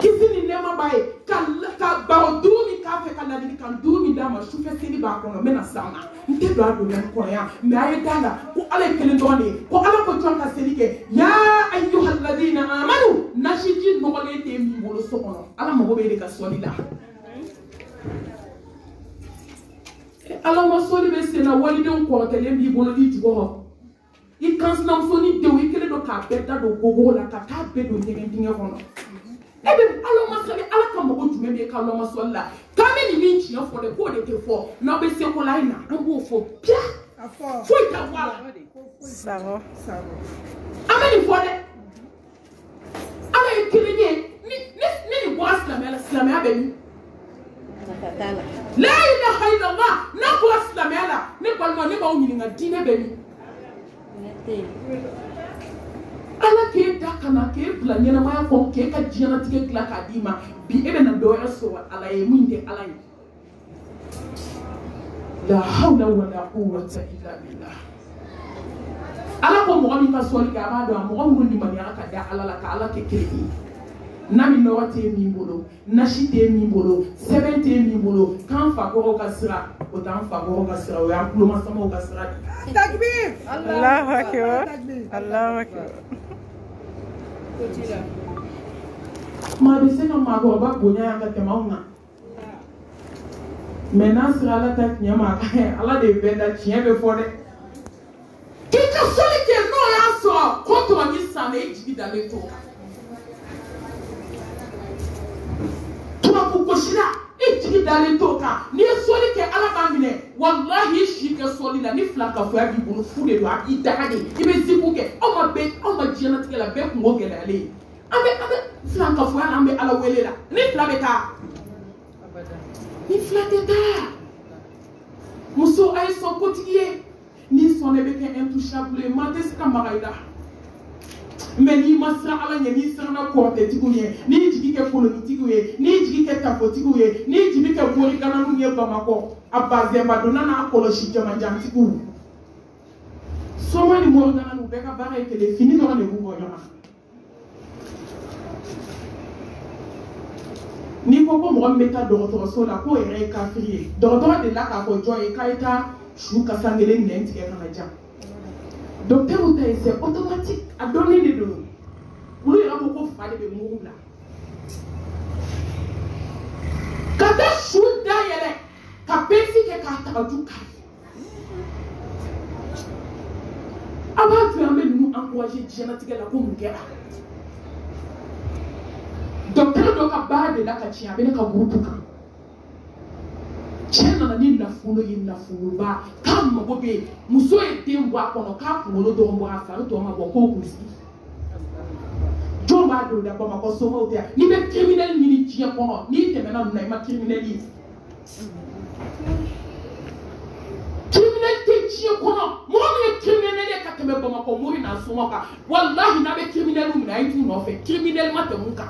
kisi ni nema bae ka bawo dumi ka fe ka ladini kan dumi dama shufe sini ba kono mena sama nte do ado men kono ya me aye dala ko ala kelen doni ko ala ko jonka selike ya ayyuhal ladina amanu nashiji no wale te mi bolo sokono ala mo be de ka solila ala mo soli be sena wali don ko tele mi bolo di jugo i kanslam soni de wi kele do ka beta do gogo la ka ta be do ndenge kono ebe ala ma soli ala ka mo jume be ka ala ma solla ka me ni min chi fo de ko de te fo na be se ko laina an bo fo pia fo ta wala Saro ameni fo de ala e kele ni bo aslam ya be ni la ilaha illallah na ko aslam ya la ne balma ne ba o ni nga dine be ni ala ke da kana ke bla nyana ma ko ke ka jina tike kla ka dima bi ebe na do so ala e munde ala yi la hawla wala quwwata illa billah ala ko mo mi ka so li ka ba do mo mo ndi mani aka da ala la ka ala ke kiri nami no wate mi bolo nashite mi bolo sebente mi bolo kan fa ko ka sira o tan fa ko ka sira o ya kulo ma sama o ka sira التكبير الله أكبر الله أكبر ma be se na ma go ba bonya ya ka te mauna mena sira la ta nyama ala de be da chie be fo de ki ka soli ke no ya so ko to ni sa na eji da le to to ko ko shira eji da le to ka ni soli ke fila ka foya b'i bolo fu de don a b'i daga de i bɛ zipu kɛ anw ma diɲɛlatigɛ la bɛɛ kungo gɛlɛyalen an bɛ fila ka foya la an bɛ ala wele la ni fila bɛ taa ni fila tɛ taa muso a ye sɔn kotigi ye n'i sɔn ne bɛ kɛ intouchable ye maa tɛ se ka maga i la mais n'i ma siran ala ɲɛ n'i siranna kɔrɔtɛtigiw ye n'i jigi kɛ kolonitigiw ye n'i jigi kɛ tafotigiw ye n'i jigi kɛ borigananiw ye bamakɔ a bazɛnba donna n'a kɔlɔsi jamajantigiw soma ni morigananiw bɛɛ ka baara ye kelen fini dɔrɔn de b'u bɔ ɲɔgɔn na n'i ko ko mɔgɔ min bɛ taa dɔgɔtɔrɔso la k'o yɛrɛ ye kafiri ye dɔgɔtɔrɔ de la k'a fɔ jɔn ye k'a ye taa su kasa kelen nɛn tigɛ ka na jan docteur ta ye c'est automatique a dɔnnen de don olu yɛrɛ ko ko fa de bɛ mugu la ka taa su dayɛlɛ ka pensi kɛ k'a tagaju kari a b'a to an bɛ ninnu encourager diɲɛlatigɛ la ko mun kɛra docteur dɔ ka baara de la ka tiɲɛ a bɛ ne ka groupe kan cɛ nana ni nafolo ye nafoloba k'a mago bɛ muso ye den bɔ a kɔnɔ k'a kunkolo dɔrɔn bɔ a fari tɔ ma bɔ k'o kun sigi jɔn b'a don da bamakɔ somaw tɛ yan n'i bɛ criminel ɲini diɲɛ kɔnɔ n'i tɛmɛna ninnu na i ma criminel ye criminel tɛ diɲɛ kɔnɔ mɔgɔ min ye criminel ye ka tɛmɛ bamakɔ mori n'a somaw kan walahi n'a bɛ criminel minɛ a ye t'u nɔfɛ criminel ma tɛmɛ u kan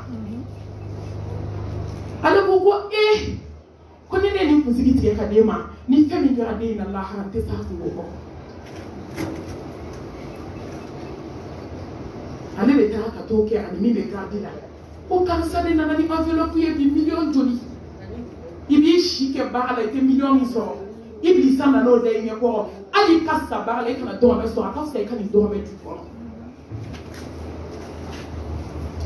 ale ko ko ko ni ne ni kunsigi tigɛ ka d'e ma ni fɛn min kɛra den in na lahara n tɛ se a kungo kɔ ale de taara ka t'o kɛ ani min bɛ gardi la ko karisa de nana ni enveloppe ye bi miliyɔn joli i b'i si kɛ baara la i tɛ miliyɔn min sɔrɔ Iblisa nana o da i ɲɛkɔrɔ hali i ka sa baara la i kana dɔrɔmɛ sɔrɔ a ka fisa i ka nin dɔrɔmɛ du kɔnɔ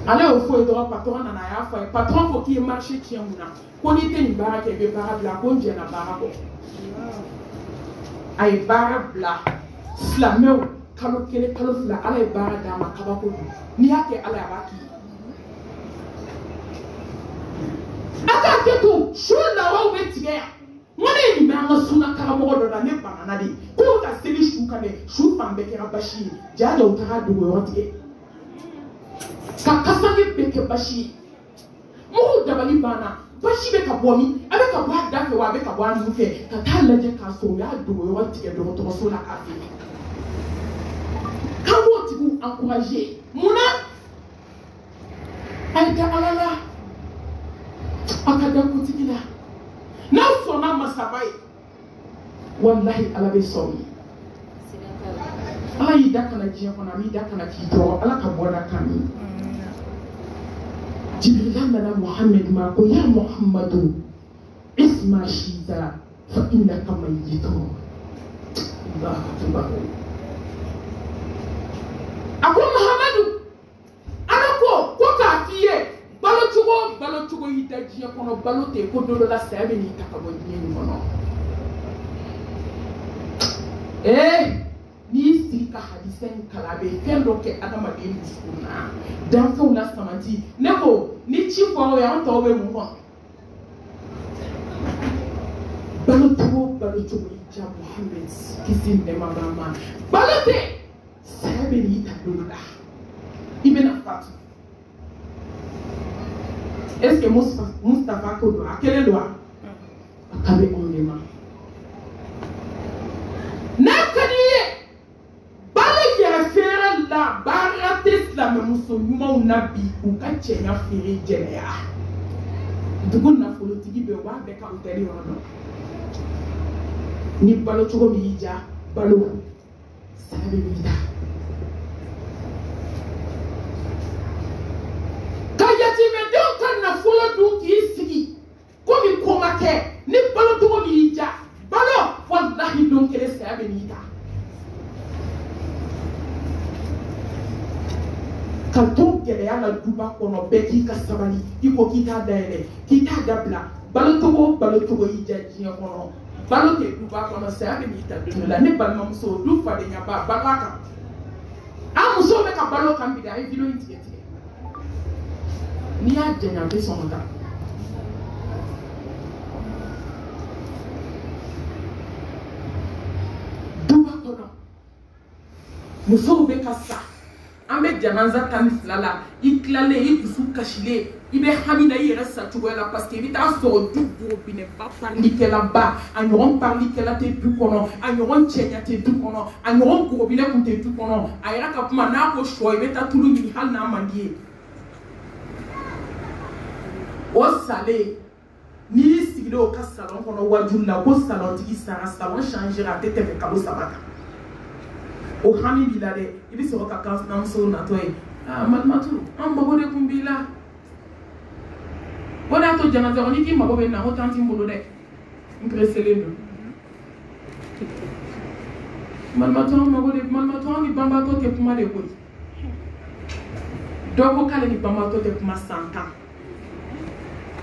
ale y'o fɔ ye dɔrɔn patron nana a y'a fɔ a ye patron ko k'i ye marché tiɲɛ mun na ko n'i tɛ nin baara kɛ i bɛ baara bila ko n jɛnna baara kɔ a ye baara bila silamɛw kalo kelen kalo fila ala ye baara d'a ma kabako don n'i y'a kɛ ala a b'a k'i ye a k'a kɛ to su lawaw bɛ tigɛ yan n ko ne ye nin mɛn an ka sunna karamɔgɔ dɔ la ne banana de k'o ka seli su kan dɛ su fan bɛɛ kɛra basi ye jaa u taga dogo yɔrɔ tigɛ ka kasange bɛɛ kɛ basi ye mɔgɔw dabali banna basi bɛ ka bɔ min a bɛ ka bɔ a da fɛ wa a bɛ ka bɔ a nu fɛ ka taa lajɛ k'a sɔrɔ u y'a dogo yɔrɔ tigɛ dɔgɔtɔrɔso la k'a feere k'an b'o tigiw encourager munna a ye kɛ ala la a ka da kutigi la n'aw sɔnna masaba ye walahi ala bɛ sɔn ye ala y'i da kana diɲɛ kɔnɔ a b'i da kana k'i tɔɔrɔ ala ka bɔ da kan ye jibrila nana muhammed ma ko ya muhammadu isma shita fa innaka mayyitun allahu akbar a ko muhammadu ala ko k'a f'i ye balo cogo y'i da diɲɛ kɔnɔ balo tɛ ko don dɔ la saya bɛ n'i ta ka bɔ diɲɛ nin kɔnɔ n'i sigi ka hadisa in kala a bɛ fɛn dɔ kɛ adamaden dusukun na danfɛnw la samati ne ko ni ci fɔra o ye an tɔw bɛ mun kɔnɔ balo cogo y'i ja muhammed kisi nɛɛma b'a ma balo tɛ saya bɛ n'i ta don dɔ la i bɛna fatu est-ce que Mustafa ko don a kelen don wa a ka bɛ anw de ma n'a ka di i ye balo yɛrɛ feere la baara tɛ silamɛmuso ɲumanw na bi u ka cɛya feere jɛnɛya dugu nafolotigi bɛ yen u b'a bɛɛ ka hôtel yɔrɔ dɔn ni balo cogo min y'i ja balo saya bɛ n'i ta ka yatimɛdenw ka nafolo dun k'i sigi komi ko ma kɛ ni balo cogo min y'i ja balo walahi don kelen saya bɛ n'i ta ka to gɛlɛya la duba kɔnɔ bɛɛ k'i ka sabali i ko k'i t'a dayɛlɛ k'i t'a dabila balo cogo y'i ja diɲɛ kɔnɔ balo tɛ duba kɔnɔ saya bɛ n'i ta don dɔ la ne balimamuso du fadenyaba balo a kan an musow bɛ ka balo kan bi dɛ a ye video in tigɛ n'i y'a jɛnya a bɛ sɔn ka taa du duba kɔnɔ musow bɛ ka sa an bɛ janaza tan ni fila la i tilalen i dusu kasilen i bɛ hami na i yɛrɛ sacogoya la parce que i bɛ taa sɔrɔ du burubinɛba parilikɛlaba a ɲɔgɔn parilikɛla tɛ du kɔnɔ a ɲɔgɔn cɛɲa tɛ du kɔnɔ a ɲɔgɔn burubinɛ kun tɛ du kɔnɔ a yɛrɛ ka kuma n'a ko sɔ i bɛ taa tulu ɲini hali n'a man di ye o salen n'i y'i sigilen o ka salon kɔnɔ wajulu la ko salontigi sara salon changera a tɛ tɛmɛ kalo 3 kan o hami b'i la dɛ i bɛ sɔrɔ ka kansinamuso natɔ ye malimatu an mago de kun b'i la o de y'a to janaza kɔnɔ n'i k'i mago bɛ na o t'an t'i bolo dɛ n pereselen don malimatu an mago de malimatu an ni banbatɔ tɛ kuma de koyi dɔ ko k'ale ni banbatɔ tɛ kuma san 10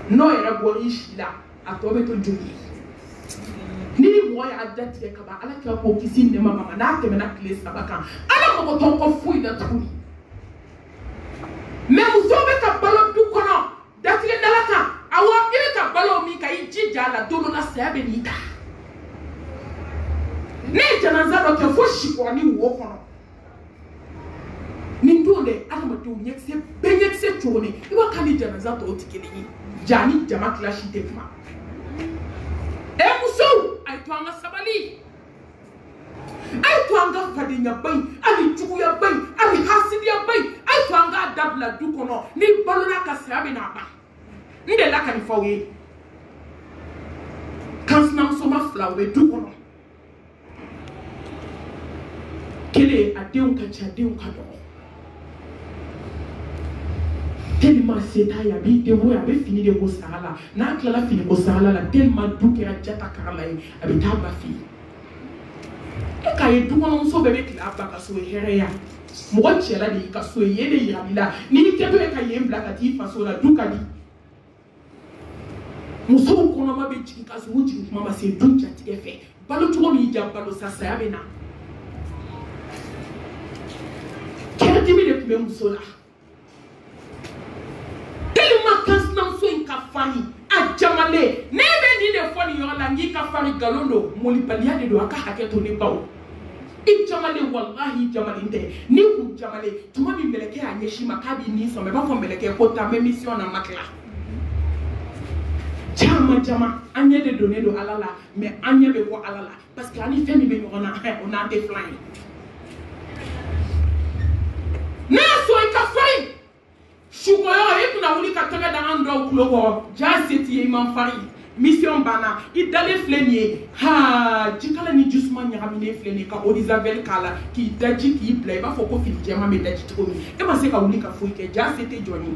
n'o yɛrɛ bɔra i si la a tɔ bɛ to joli ye ni mɔgɔ y'a da tigɛ ka ban ala kira k'o kisi nɛma ma n'a tɛmɛna tile 3 kan ala mɔgɔ tɔw kɔ foyi la tuguni mais musow bɛ ka balo du kɔnɔ datigɛ dala kan awɔ i bɛ ka balo min kan i jija a la don dɔ la saya bɛ n'i ta ne ye janaza dɔ kɛ fo sikɔrɔni wo kɔnɔ nin don dɛ adamadenw ɲɛkisɛ bɛɛ ɲɛkisɛ cogo ne i b'a kan ni janaza tɔw tɛ kelen ye ja ni jama kilasi tɛ kuma musow a ye to an ka sabali a ye to an ka fadenya ba in hali juguya ba in hali hasidiya ba in a ye to an k'a dabila du kɔnɔ ni balola ka saya bɛ n'a ban n delila ka nin fɔ aw ye kansinamusoma 2 u bɛ du kɔnɔ kelen a denw ka ca denw ka dɔgɔ tellement se t'a ye a b'i débrouiller a bɛ fini de ko sara la n'a tilala fini ko sara la tellement du kɛra jata kara la ye a bɛ taa ba fɛ yen e k'a ye dukɔnɔmuso bɛɛ bɛ tile a ba ka so ye hɛrɛya mɔgɔ cɛla de y'i ka so ye yen de yirali la n'i kɛtɔ ye ka yen bila ka t'i faso la du ka di musow kɔnɔma bɛ jigin ka sɔrɔ u jigin kuma ma se du jatigɛ fɛ balo cogo min ja balo sa saya bɛ na kɛrɛdimi de tun bɛ muso la tellement kansinamuso in ka fani a jamalen ne bɛ nin de fɔ nin yɔrɔ la n k'i ka fani nkalon don molibaliya de don a ka hakɛ to ne baw i jamalen walahi jamalen tɛ n'i kun jamalen tuma min mɛlɛkɛ y'a ɲɛsin ma k'a b'i nin sɔmɛ i b'a fɔ mɛlɛkɛ ko taa n bɛ mission na ma tila caman an ɲɛ de donnen don ala la mais an ɲɛ bɛ bɔ ala la parce que an ni fɛn min bɛ ɲɔgɔn na o n'an tɛ filan ye n'a y'a sɔrɔ i ka farin sukoyɔrɔ i kunna wuli ka tɛgɛ da an dɔw tulo kɔrɔ jaa se t'i ye i man farin mission banna i dalen filɛ nin ye jikala ni jisuma ɲagaminen filɛ nin ye ka eau de javel k'a la k'i daji k'i bila i b'a fɔ ko fini jɛman bɛ daji cogo min e ma se ka wuli ka foyi kɛ jaa se tɛ jɔn ye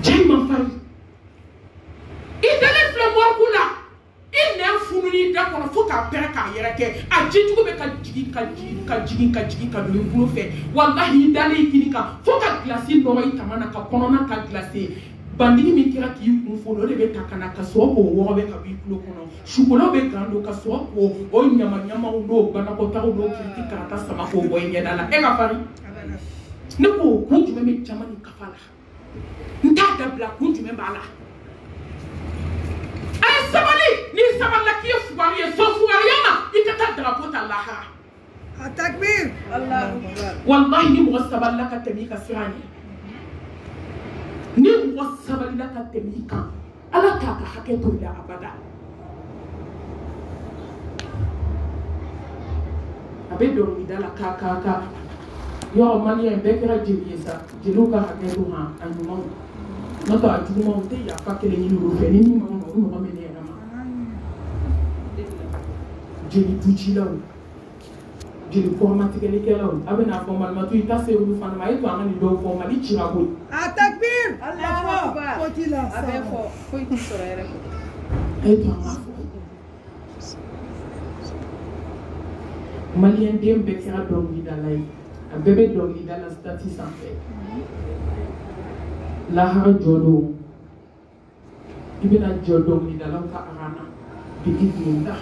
jaa i man farin i dalen filɛ mɔriku la i nɛn funun'i da kɔnɔ fo k'a pɛrɛ k'a yɛrɛ kɛ a jijugu bɛ ka jigin ka don i bolo fɛ walahi i dalen i kini kan fo ka gilasi nɔrɔ i tama na ka kɔnɔna ka gilase bandigi min kɛra k'i kun folo o de bɛ ta ka na ka sɔrɔ k'o wɔgɔ bɛ ka bɔ i tulo kɔnɔ sukolaw bɛ gan don ka sɔrɔ k'o ɲamaɲamaw n'o banakɔtagaw n'o kiriti karata sama k'o bɔ i ɲɛda la e ka farin ne ko kun jumɛn bɛ jama ni kafa la n t'a dabila kun jumɛn b'a la a ye sabali n'i sabalila k'i ye fugari ye so fugariya ma i ka taa drapeau ta lahara a takbir wallahi ni mɔgɔ sabalila ka tɛmɛ i ka sira ɲɛ ni mɔgɔ sabalila ka tɛmɛ i kan ala k'a ka hakɛ to i la abada a bɛ dɔnkilida la ka yɔrɔ maliyɛn bɛɛ kɛra jeli ye sa jeliw ka hakɛ to han a ɲumanw n'o tɛ a jugumanw tɛ yafa kelen ɲini olu fɛ ni ɲumanw ma o ɲɔgɔn bɛ ne yɛrɛ ma jeli ducilaw jeli kɔrɔmatigɛlikɛlaw a bɛ n'a fɔ malimatu i ta se olu fana ma a ye to an ka nin dɔw fɔ mali cira koyi a takbir ko t'i la a bɛ fɔ foyi t'i sɔrɔ yɛrɛ a ye to an k'a fɔ maliyɛn den bɛɛ kɛra dɔnkilidala ye a bɛɛ bɛ dɔnkilida la stati sanfɛ lahara jɔ don i bɛna jɔ dɔnkilidalaw ka arana bi idinillah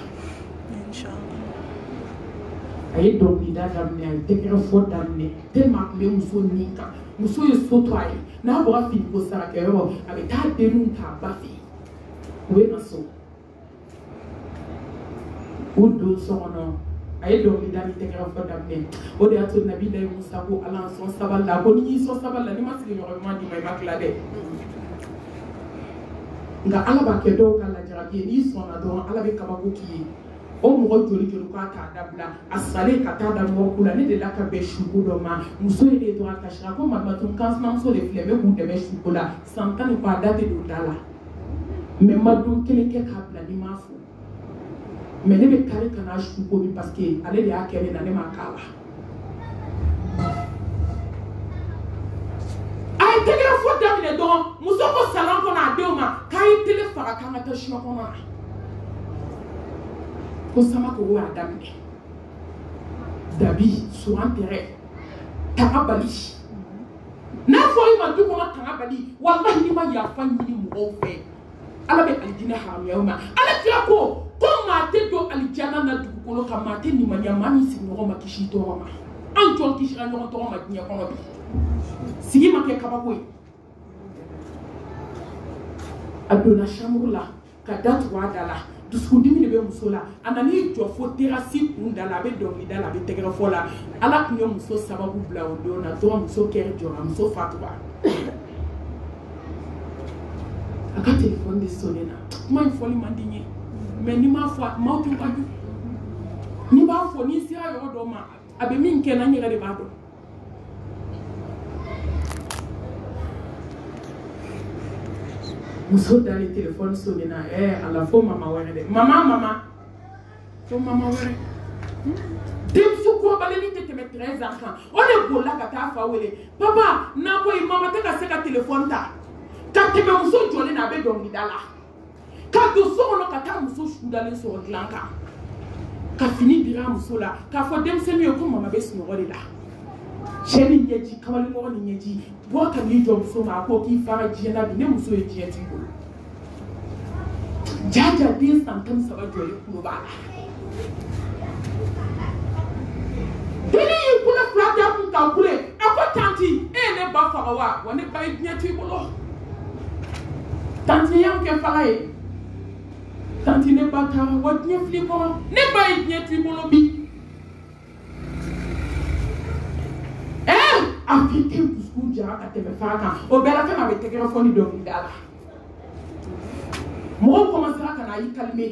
a ye dɔnkilida daminɛ a ye tɛgɛrɛ fɔ daminɛ tellement a tun bɛ muso nin kan muso ye so to a ye n'a bɔra finiko sarakɛyɔrɔ a bɛ taa denninw ta a ba fɛ yen u bɛ na so u don so kɔnɔ aye dɔnkili da ni tɛgɛrɛ fɔ daminɛ o de y'a to nabi layi musa ko ala sɔn sabali la ko ni y'i sɔn sabali la ni ma sigi ɲɔgɔn ɲuman d'i ma i ma tila dɛ nka ala b'a kɛ dɔw ka lajarabi ye n'i sɔnna dɔrɔn ala bɛ kabako k'i ye o mɔgɔ joli k'a t'a dabila a salen ka taa da mɔgɔku la ne de la ka bɛn suko dɔ ma muso ye de dɔrɔn a kasira ko marimatu kan sinamuso de filɛ n bɛ k'u dɛmɛ suko la san 10 ko a da tɛ don da la mɛ n ma don kelen kɛ k'a bila ni m'a fo mɛ ne bɛ kari ka n'a suko min parce que ale de y'a kɛ ne na ne ma k'a la a ye tɛgɛrɛ fɔ daminɛ dɔrɔn muso ko salon kɔnɔ a denw ma k'a ye tele faga k'an ka taa sunɔgɔ kɔnɔ na ko sama ko y'a daminɛ dabi suran tɛrɛ tanga bali n'a fɔ i ma du kɔnɔ tanga bali walahi n'i ma yafa ɲini mɔgɔw fɛ ala bɛ alijinɛ haramuya ma ala tila ko maa tɛ don alijana na dugukolo kan maa tɛ nimaniya maa min sigi ɲɔgɔn ma kisi tɔgɔ ma an jɔn kisira ɲɔgɔn tɔgɔ ma diɲɛ kɔnɔ bi sigi ma kɛ kabako ye a donna chambre la ka da tugu a da la dusukundimi de bɛ muso la a nan'i jɔ fo terasi kun da la a bɛ dɔnkili da la a bɛ tɛgɛrɛ fɔ la ala tun ye muso sababu bila o don na dɔrɔn muso kɛra jɔra muso fatura a ka telefɔni de sonne na kuma in fɔli man di n ye mɛ n'i m'a fɔ maaw tɛ waju n'i b'a fɔ n'i sera yɔrɔ dɔ ma a bɛ min kɛ na n yɛrɛ de b'a dɔn muso dalen telefɔni sonne na ala fo mama wɛrɛ dɛ mama fo mama wɛrɛ denmuso kɔrɔbalen tɛ tɛmɛ 13 ans kan o de bolila ka taa fa wele papa n'a ko mama tɛ ka se ka telefɔni ta ka tɛmɛ muso jɔlen na a bɛ dɔnkili da la ka don so kɔnɔ ka taa muso sudalen sɔrɔ dilan kan ka fini dira muso la k'a fɔ denmisɛnnin ye ko mama bɛ sunɔgɔ de la cɛ ni ɲɛji kamalenmɔgɔ ni ɲɛji bɔ ka n'i jɔ muso ma a ko k'i fara diɲɛ na bi ne muso ye diɲɛ t'i bolo jaja den san 13 jɔlen kulo b'a la dennin y'i bolo fila da kun ka kule a ko tanti e ye ne ba faga wa ne ba ye diɲɛ t'i bolo tanti y'an kɛ faga ye tanti ne ba taara wa diɲɛ fili kɔnɔ ne ba ye diɲɛ t'i bolo bi a fi tɛ dusukun jara ka tɛmɛ fa kan o bɛɛ la fɛn a bɛ tɛgɛrɛ fɔ ni dɔnkili da la mɔgɔw commencera ka na y'i calmer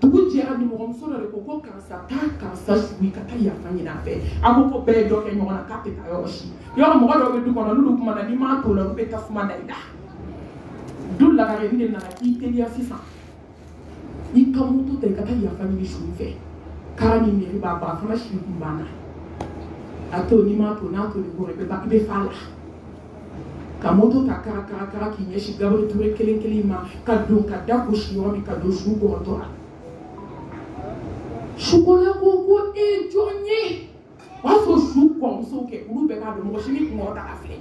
dugu jɛra nimɔgɔmuso dɔ de ko karisa taa karisa sugu ka taa yafa ɲini a fɛ a ko bɛɛ ye dɔ kɛ ɲɔgɔn na k'a tɛ taa yɔrɔ si yɔrɔ mɔgɔ dɔw bɛ du kɔnɔ n'olu kumana n'i m'a to la olu bɛ tasuma da i la du lagare de nana k'i teliya sisan i ka moto ta i ka taa yafa ɲini su fɛ kara ni mɛri b'a ban a fana si kun banna a to n'i m'a to n'a to de bɔra i bɛ fa la ka moto ta kara k'i ɲɛsin Gabiriyɛli Ture kelen kelen ma ka don ka da gosi yɔrɔ min ka don su kɔrɔtɔ la sukola ko e jɔn ye o y'a sɔrɔ su kɔrɔmusow kɛ olu bɛɛ b'a dɔn mɔgɔ si ni kun kɔrɔ ta ka filɛ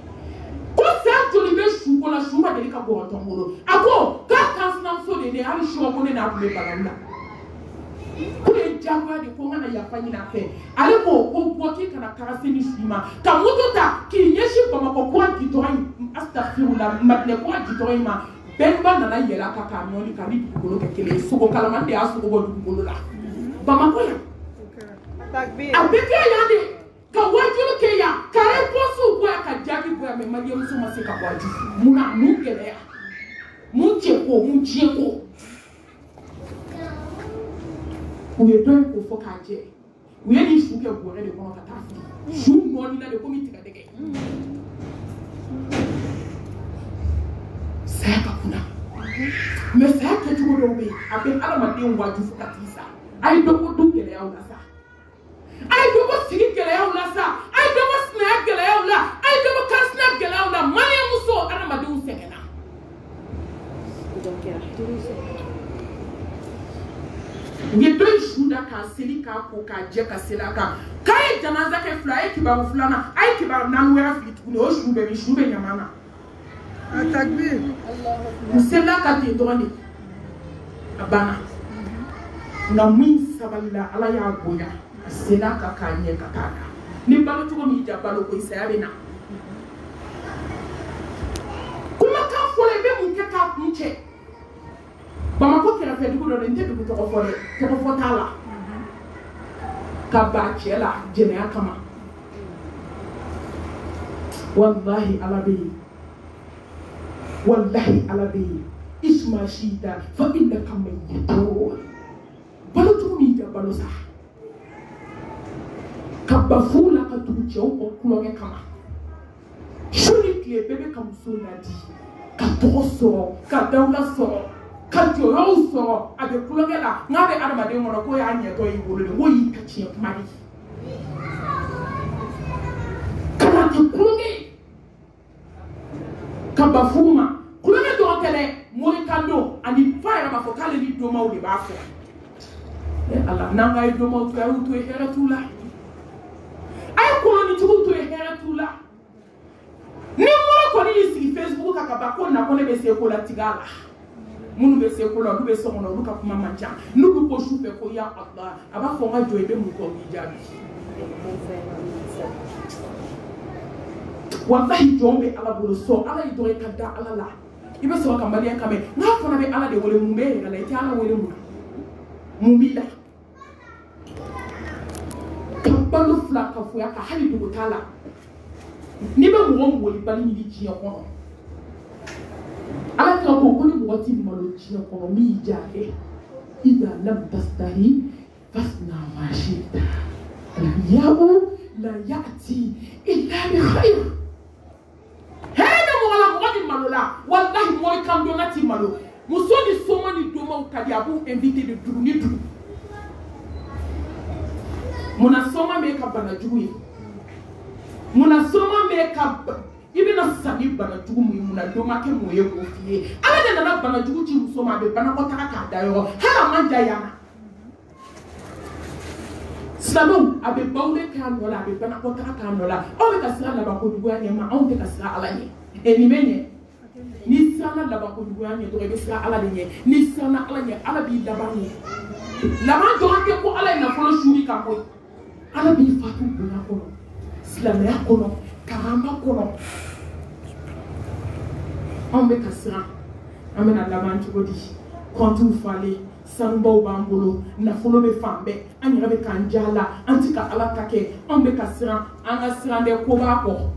ko fɛn joli bɛ su ko la su ma deli ka bɔrɔtɔ n bolo a ko k'a kan sinamuso de ne hali suwa ko ne n'a tun bɛ balawu la ko ye jagoya de ko n kana yafa ɲini a fɛ ale ko bɔ k'i kana karase ni su ma ka moto ta k'i ɲɛsin Bamakɔ kura gidɔrɔn in astafirula Madinɛ kura gidɔrɔn in ma bɛnba nana yɛlɛ a kan k'a nɔɔni k'a ni dugukolo kɛ kelen ye sogo kalaman de y'a sogo bɔ dugukolo la Bamakɔ yan a bɛ kɛ yan de ka wajulu kɛ yan ka réponse bɔ yan ka jaabi bɔ yan mɛ maliyɛnmuso ma se ka waju munna mun gɛlɛya mun cɛ ko mun diɲɛ ko u ye dɔ in ko fɔ k'a jɛ u ye nin su kɛ bɔrɛ de kɔnɔ ka taa fili su nɔɔni la de komi tigɛdɛgɛ saya ka kunna mɛ saya kɛcogo dɔw bɛ yen a bɛ adamaden waju fo ka t'i sa a ye dɔ bɔ du gɛlɛyaw la sa a ye dɔ bɔ sigi gɛlɛyaw la sa a ye dɔ bɔ sinaya gɛlɛyaw la a ye dɔ bɔ kansinaya gɛlɛyaw la maliyɛnmuso adamadenw sɛgɛnna u ye dɔ in su da k'a seli k'a ko k'a jɛ ka seli a kan k'a ye janaza kɛ fila a ye kibaru filanan a ye kibaru naani wɛrɛ fili tuguni o su bɛɛ su bɛ ɲama na u selila ka ten dɔrɔn de a banna nka min sabalila ala y'a bonya a selila ka k'a ɲɛ ka taa da ni balo cogo min ja balo ko saya bɛ na kumakan fɔlɔ i bɛ mun kɛ k'a kun cɛ Bamakɔ kɛrɛfɛ dugu dɔ la n tɛ dugu tɔgɔ fɔ dɛ tɔgɔ fɔ t'a la kabachela jenya kama wallahi alabi isma shida fa innaka mayyitun balotu mi da balosa kabafula katuche uko kulonge kama shuri kle bebe kamusula di katoso kadaula so katio so ade kulonge la ngade adamade ngono ko ya nye to ibolo le woyi kachie mari kana kulonge kabafuma kulonge do tele mori kando ani fire ba fokale ni do ma o de ba fo ala nanga i do ma o ka uto e hera tula ay koloni tuto e hera tula ni mo ko ni si Facebook akaba ko na ko ne be se ko la tigala munu be se ko la du be so ngono du ka kuma manja nu du ko shupe ko ya Allah aba fo nga joy be mu ko mi jabi wallahi jombe ala bulu so ala i dore kada ala la ibe so ka maliya kame na fona be ala de wole mu be ala ti ala wole mu bila kabalu fla ka fu ya ka hali du tala ni be mo woli bali ni ji ko ala ka ko ni mo ti mo lo ji ko mi jahe ida lam tastahi fasna ma shita yabu la yati illa bi khair hebe mo wala mo di malola wallahi mo kan do ngati malo muso di soma ni do mo kadi abu invité de duru ni duru muna soma me ka bana juyi muna soma me ka ibina sabi bana jugu mu muna do ma ke mo ye ko fie ala de na bana jugu ti muso ma be bana ko taka ka da yo hala manja yana Salou abe bawle kan wala abe bana ko taka kan wala o be ka sira la ba ko dugu ya ma on be ka sira ala ni e ni menye ni sana la ba ko dugu ya ni do be sira ala ni ni sana ala ni ala bi da ba ni la ma do ke ko ala na folo shuri ka ko ala bi fatu buna ko silamaya ko karamba ko on be ka sira amena la man chugodi kontu fale sanbo bambolo na folo be fambe anyira be kanjala antika ala kake on be kasira anga sirande ko ba ko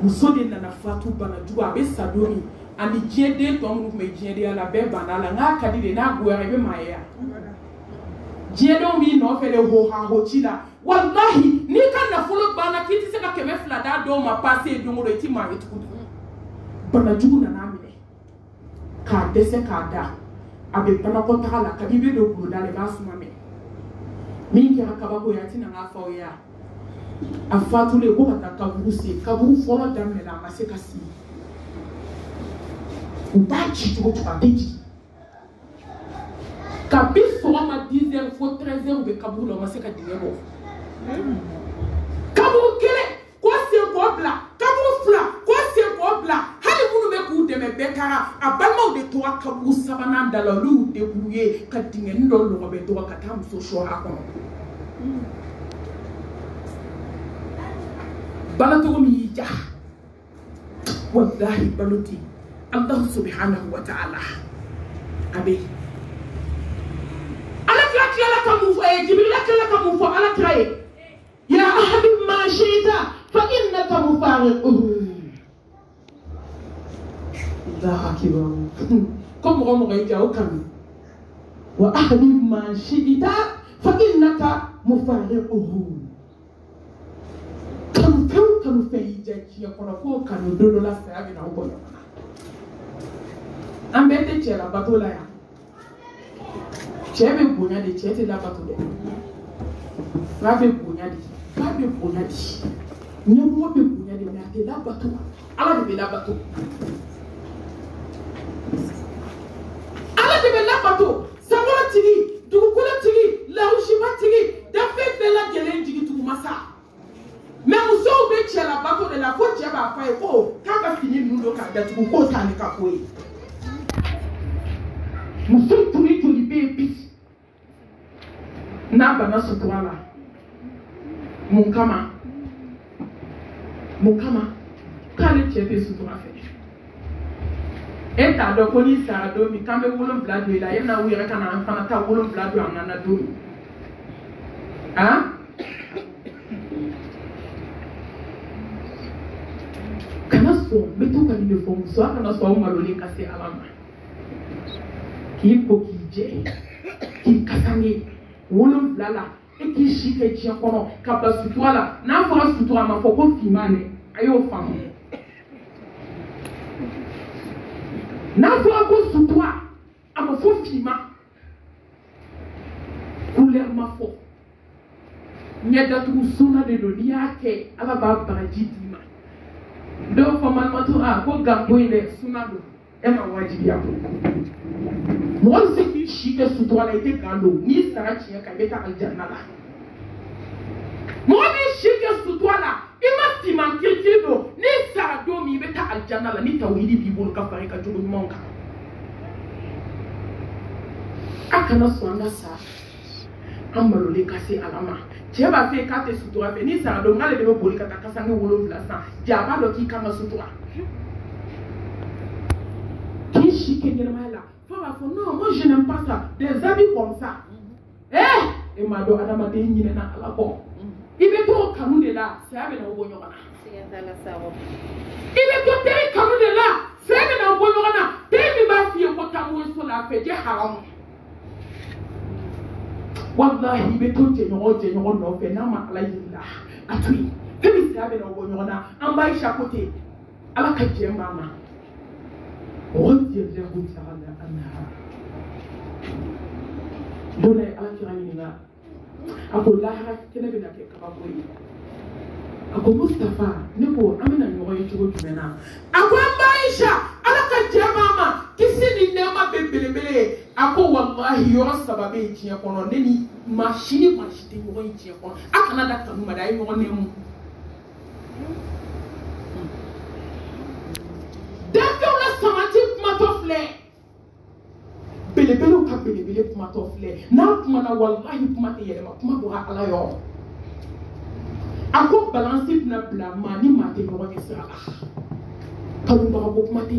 musode na fatu bana juwa be sadoni ani jede to mu me jede ala be banala nga kadide na goere be maya jedo mi no fele ho ha ho chila wallahi ni kan na folo bana kiti se ka keme flada do ma passe do mo do ti ma etukudu bana jugu na namile ka dese ka da abe bana ko ta la kadibe do ko dale ba suma me min ki akaba ko yati na afa ya afatu le ko ta kaburu se kaburu foro damle la ma se kasi ubachi to ko ta biji kabi so ma 10h fo 13h be kaburu la ma se ka dinero kaburu kele ko se ko bla kaburu fla ko se ko bla me bekara abalma de to akabu sabana dalalu de buye kadinge ndo lo be to akatam so sho akon balatu mi ja wallahi baluti Allah subhanahu wa ta'ala abi ala kila kamu jibril kila kamu fa ala kraye ya ahadi ma shita fa innaka mufariquhu comme on aurait dit au Camus. Wa ahli ma shidita fa innaka mufariquhu. Comme fait jaki ya kono ko kanu dodo la sa abi na ubo. Ambete che la bato la ya. Chebe bunya de chete la bato de. Rabe bunya di. Rabe bunya di. Nyamo be bunya de na te la bato. Ala de la bato. De la bateau, ça va tiri, du coup la tiri, la ushima tiri, d'affect de la gelen tiri tout massa. Mais nous sommes be la bateau de la faute ya ba fa ko, ka fini nous do ka da tu ko ta ni ka ko. Nous sommes tous les baby. Na bana sotoala. Mon kama. Kale chete sotoala fait. Et ta do police a do mi kambe wolon bladu la yena wira kana fana ta wolon bladu anana do Hein? Kana so meto ka ni fo so kana so ma lo le kase alama ki ko ki je ki kasangi wolum lala e ki shike ji kono ka ba sutoala na fa sutoa ma fo ko fimane ayo fam na fa ko sutoa ama fo fima couleur ma fo nyada tu suna de do yake ala ba baraji dima do fa man matu a ko gambo ile suna do e ma wajibi ya ko mo se ki shike sutoala ite kando ni sara chiya ka beta aljanna la mo ni shike sutoala ima siman kirkido ni sara do mi beta aljanna la ni tawhidi bi bol ka fare ka jogo monka akana swanga sa amalo le kasi alama jeba fe kate sutura fe ni sara do ngale de bol ka takasanga wolo blasa jaba do ki kama sutura qui chique ni mala non, moi je n'aime pas ça. Des habits comme ça. Eh, et mado adama de ni na ala ko. Ibe to kanu de la, c'est avec na obonyo kana. Ibe to te kanu de la, c'est avec na obonyo kana. Te mi ba fi ko tamu so la fe je haram. Wallahi ibe to je no no fe na ma ala yilla. Atui. Te mi c'est avec na obonyo kana. Amba isha kote. Ala ka je mama. رضي الله تعالى عنها دون أكرمنا أقول لها كنا بنا كبابوي أقول مصطفى نبو أمنا نوعي تقول جمنا أقول بايشة أنا كجماما كسيني نما ببلبلي أقول والله يورا سببي تيا كونو نني ماشيني نوعي تيا كونو أكنا دكتور مداي نوعي نمو D'accord, la samati kumatofle. Belebele ka belebele kumatofle. Na kumana wallahi kumate yelema kumabura ala yo. Ako balance na blama ni mate no wa kesala. Kalumba ko kumate.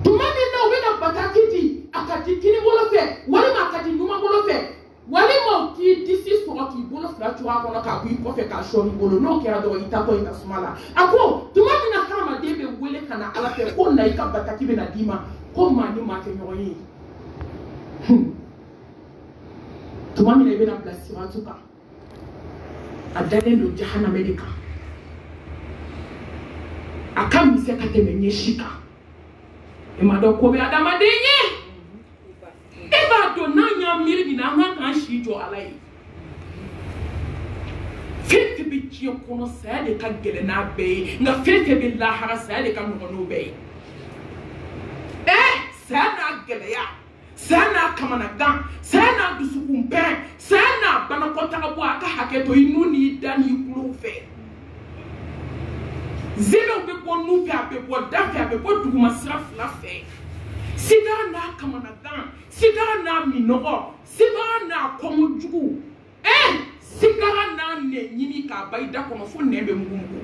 Tumani na wena batakiti akati kini bolo fe. Wali makati nyuma bolo fe. Wali mo ki disi so ki bolo fra tu akona ka ku ko fe ka shoni bolo no ke ado itato ita sumala. Ako tumani na kama debe wele kana ala fe ko na ikabata kibe na dima ko mani mate nyoyi. Tumani na bena place watuka. Adale ndo jahana medika. Akami se kateme nyeshika. Emado ko be adama denye. Eba do na nya miri bi na nga kan shijo alai. Fete bi ci kono sa de ka gele na be nga fete bi la hara sa de ka no be. Sa na gele ya. Sa na kamana gan, sa na dusu kumpe, sa na bana kota ka bo aka haketo inu ni dani kulu fe. Zeno be ko nu fe abe bo da fe abe bo duguma sra fla fe. Siga na kamana gan, siga na minogo, siga na komojugu. Siga na ne nyini ka baida kono fo nebe mgungu.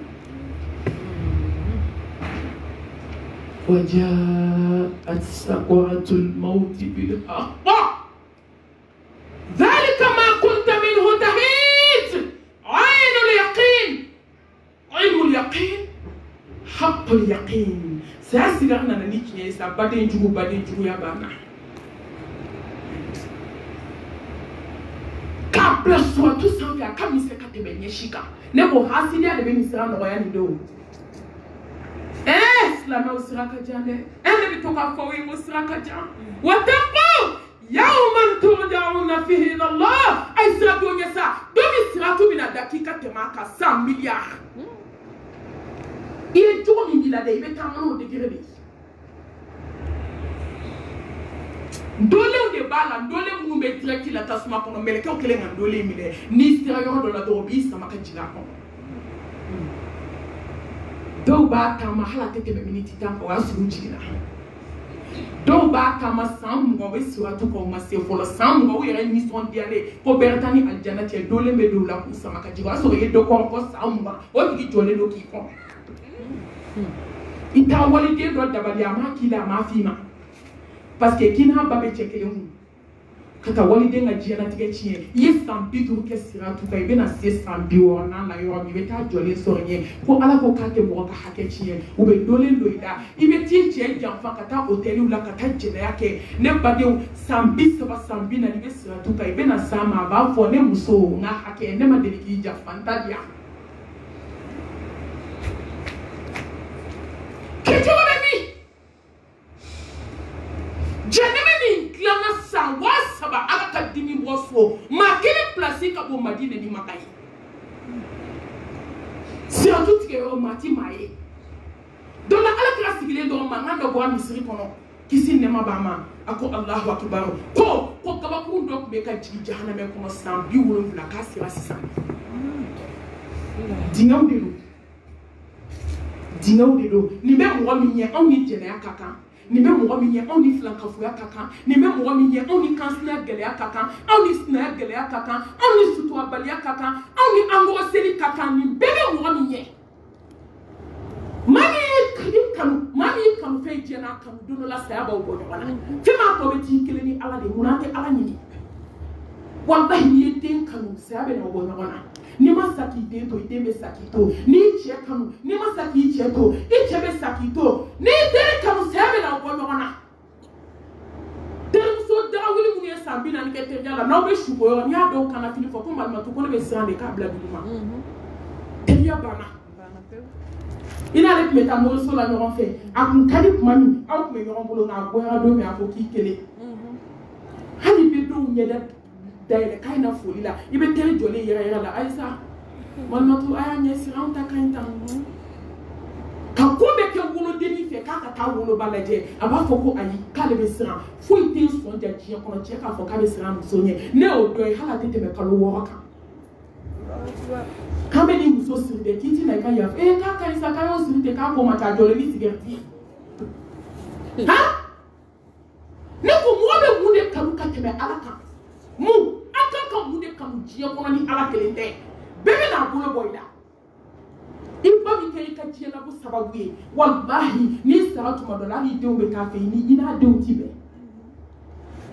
وجاءت سكرة الموت بالحق ذلك ما كنت منه تحيد عين اليقين علم اليقين حق اليقين سأسيرنا نيكي سبادين جو يا بانا كابل سوا تو سانفيا كامي سكاتي بنيشيكا نبو حاسيديا دبني سران رويا ندو سلامة وسراكا جاندة أنا بتوقع فوي وسراكا جان وتقوا يوما ترجعون فيه إلى الله أي سرادو يسا دومي سراتو بنا دقيقة تماكا 100 مليار إيه جوني بلا دي بتامنو دقيقة ndole de bala ndole mu be direct la tasma kono meleke okele ngandole mile ni sira yo do la do bi sama ka jiga ko do ba kama hala tete be miniti tampo asuru jigina do ba kama sam ngo be suratu ko ma se folo sam ngo yere ni son diale ko bertani aljana te dole me do la ku sama ka jiga so ye do ko sam ba o digi jole do ki ko ita wali de do dabali ama kila ma fima parce que kina ba be chekele hu kata waliden ka diɲɛlatigɛ tiɲɛ i ye san 50 kɛ siratu kan i bɛna se san 60 la yɔrɔ min i bɛ taa jɔlen sɔrɔ ɲɛ ko ala ko k'a tɛ mɔgɔ ka hakɛ tiɲɛ u bɛ dolen don i la i bɛ t'i cɛ janfa ka taa hôteliw la ka taa jɛnɛya kɛ ne badenw san 30 san 40 i bɛ siratu kan i bɛna s'a ma a b'a fɔ ne muso n ka hakɛ ne ma deli k'i janfa n ta di yan kɛcogo bɛ min jɛnɛmɛ min dilanna san 3,000 ala ka dimi bɔ so maa kelen pilasi ka bɔ Madina ni Maka ye siratu tigɛ yɔrɔ maa ti maa ye donc ala kira sigilen dɔrɔn mankan dɔ bɔra misiri kɔnɔ kisi nɛma b'a ma a ko Allahu akibar ko kabakuru dɔ tun bɛ ka jigin jahanamɛ kɔnɔ san 70 k'a sera sisan dingɛw de don nin bɛ mɔgɔ min ɲɛ anw ni jɛnɛya ka kan nin bɛ mɔgɔ min ɲɛ anw ni filankafoya ka kan nin bɛ mɔgɔ min ɲɛ anw ni kansinaya gɛlɛya ka kan anw ni sinaya gɛlɛya ka kan anw ni suturabaliya ka kan anw ni angɔrɔseli ka kan nin bɛɛ bɛ mɔgɔ min ɲɛ maa min y'i kanu fɛn diɲɛ n'a kanu don dɔ la saya b'aw bɔ ɲɔgɔn na fɛn maa tɔ bɛ t'i kelen ni ala de munna an tɛ ala ɲini walahi n'i ye den kanu saya bɛ n'aw bɔ ɲɔgɔn na n'i ma sa k'i den to i den bɛ sa k'i to n'i cɛ kanu n'i ma sa k'i cɛ to i cɛ bɛ sa k'i to n'i den kanu saya bɛ n'aw bɔ ɲɔgɔn na terimuso dagawuli minnu ye san 40 kɛ teriya la n'aw bɛ su bɔ yɔrɔ n'i y'a dɔw kana fini fɔ ko malimatu ko ne bɛ siran de k'a bila dugu ma teriya banna i n'ale tun bɛ taa moriso la ɲɔgɔn fɛ a kun ka di tuma min aw tun bɛ ɲɔgɔn bolo nka bɔra don min a ko k'i kelen hali i bɛ dɔw ɲɛda dayɛlɛ k'a na foli la i bɛ teri jɔlen yɛrɛ la ayisa malimatu a y'a ɲɛsira anw ta ka ɲi tan ka ko bɛ kɛ wolodennin fɛ k'a ka taa woloba lajɛ a b'a fɔ ko ayi k'ale bɛ siran foyi tɛ sɔn ja diɲɛ kɔnɔ cɛ k'a fɔ k'a bɛ siran muso ɲɛ ne y'o dɔn ye hali a tɛ tɛmɛ kalo 6 kan k'an bɛ ni muso siri dɛ k'i tɛna i ka yafa k'a ka ɲi sa k'a y'o siri ten k'a ko ma taa jɔlen ni sigɛriti ye ne ko mɔgɔ bɛ mun de kanu ka tɛmɛ ala kan mun an kan ka mun de kanu diɲɛ kɔnɔ ni ala kelen tɛ bɛɛ bɛ n'a bolo bɔ i la i ba min kɛ i ka diɲɛ labɔ sababu ye walahi n'i sara tuma dɔ la hali i denw bɛ taa fɛ i n'a denw ti bɛn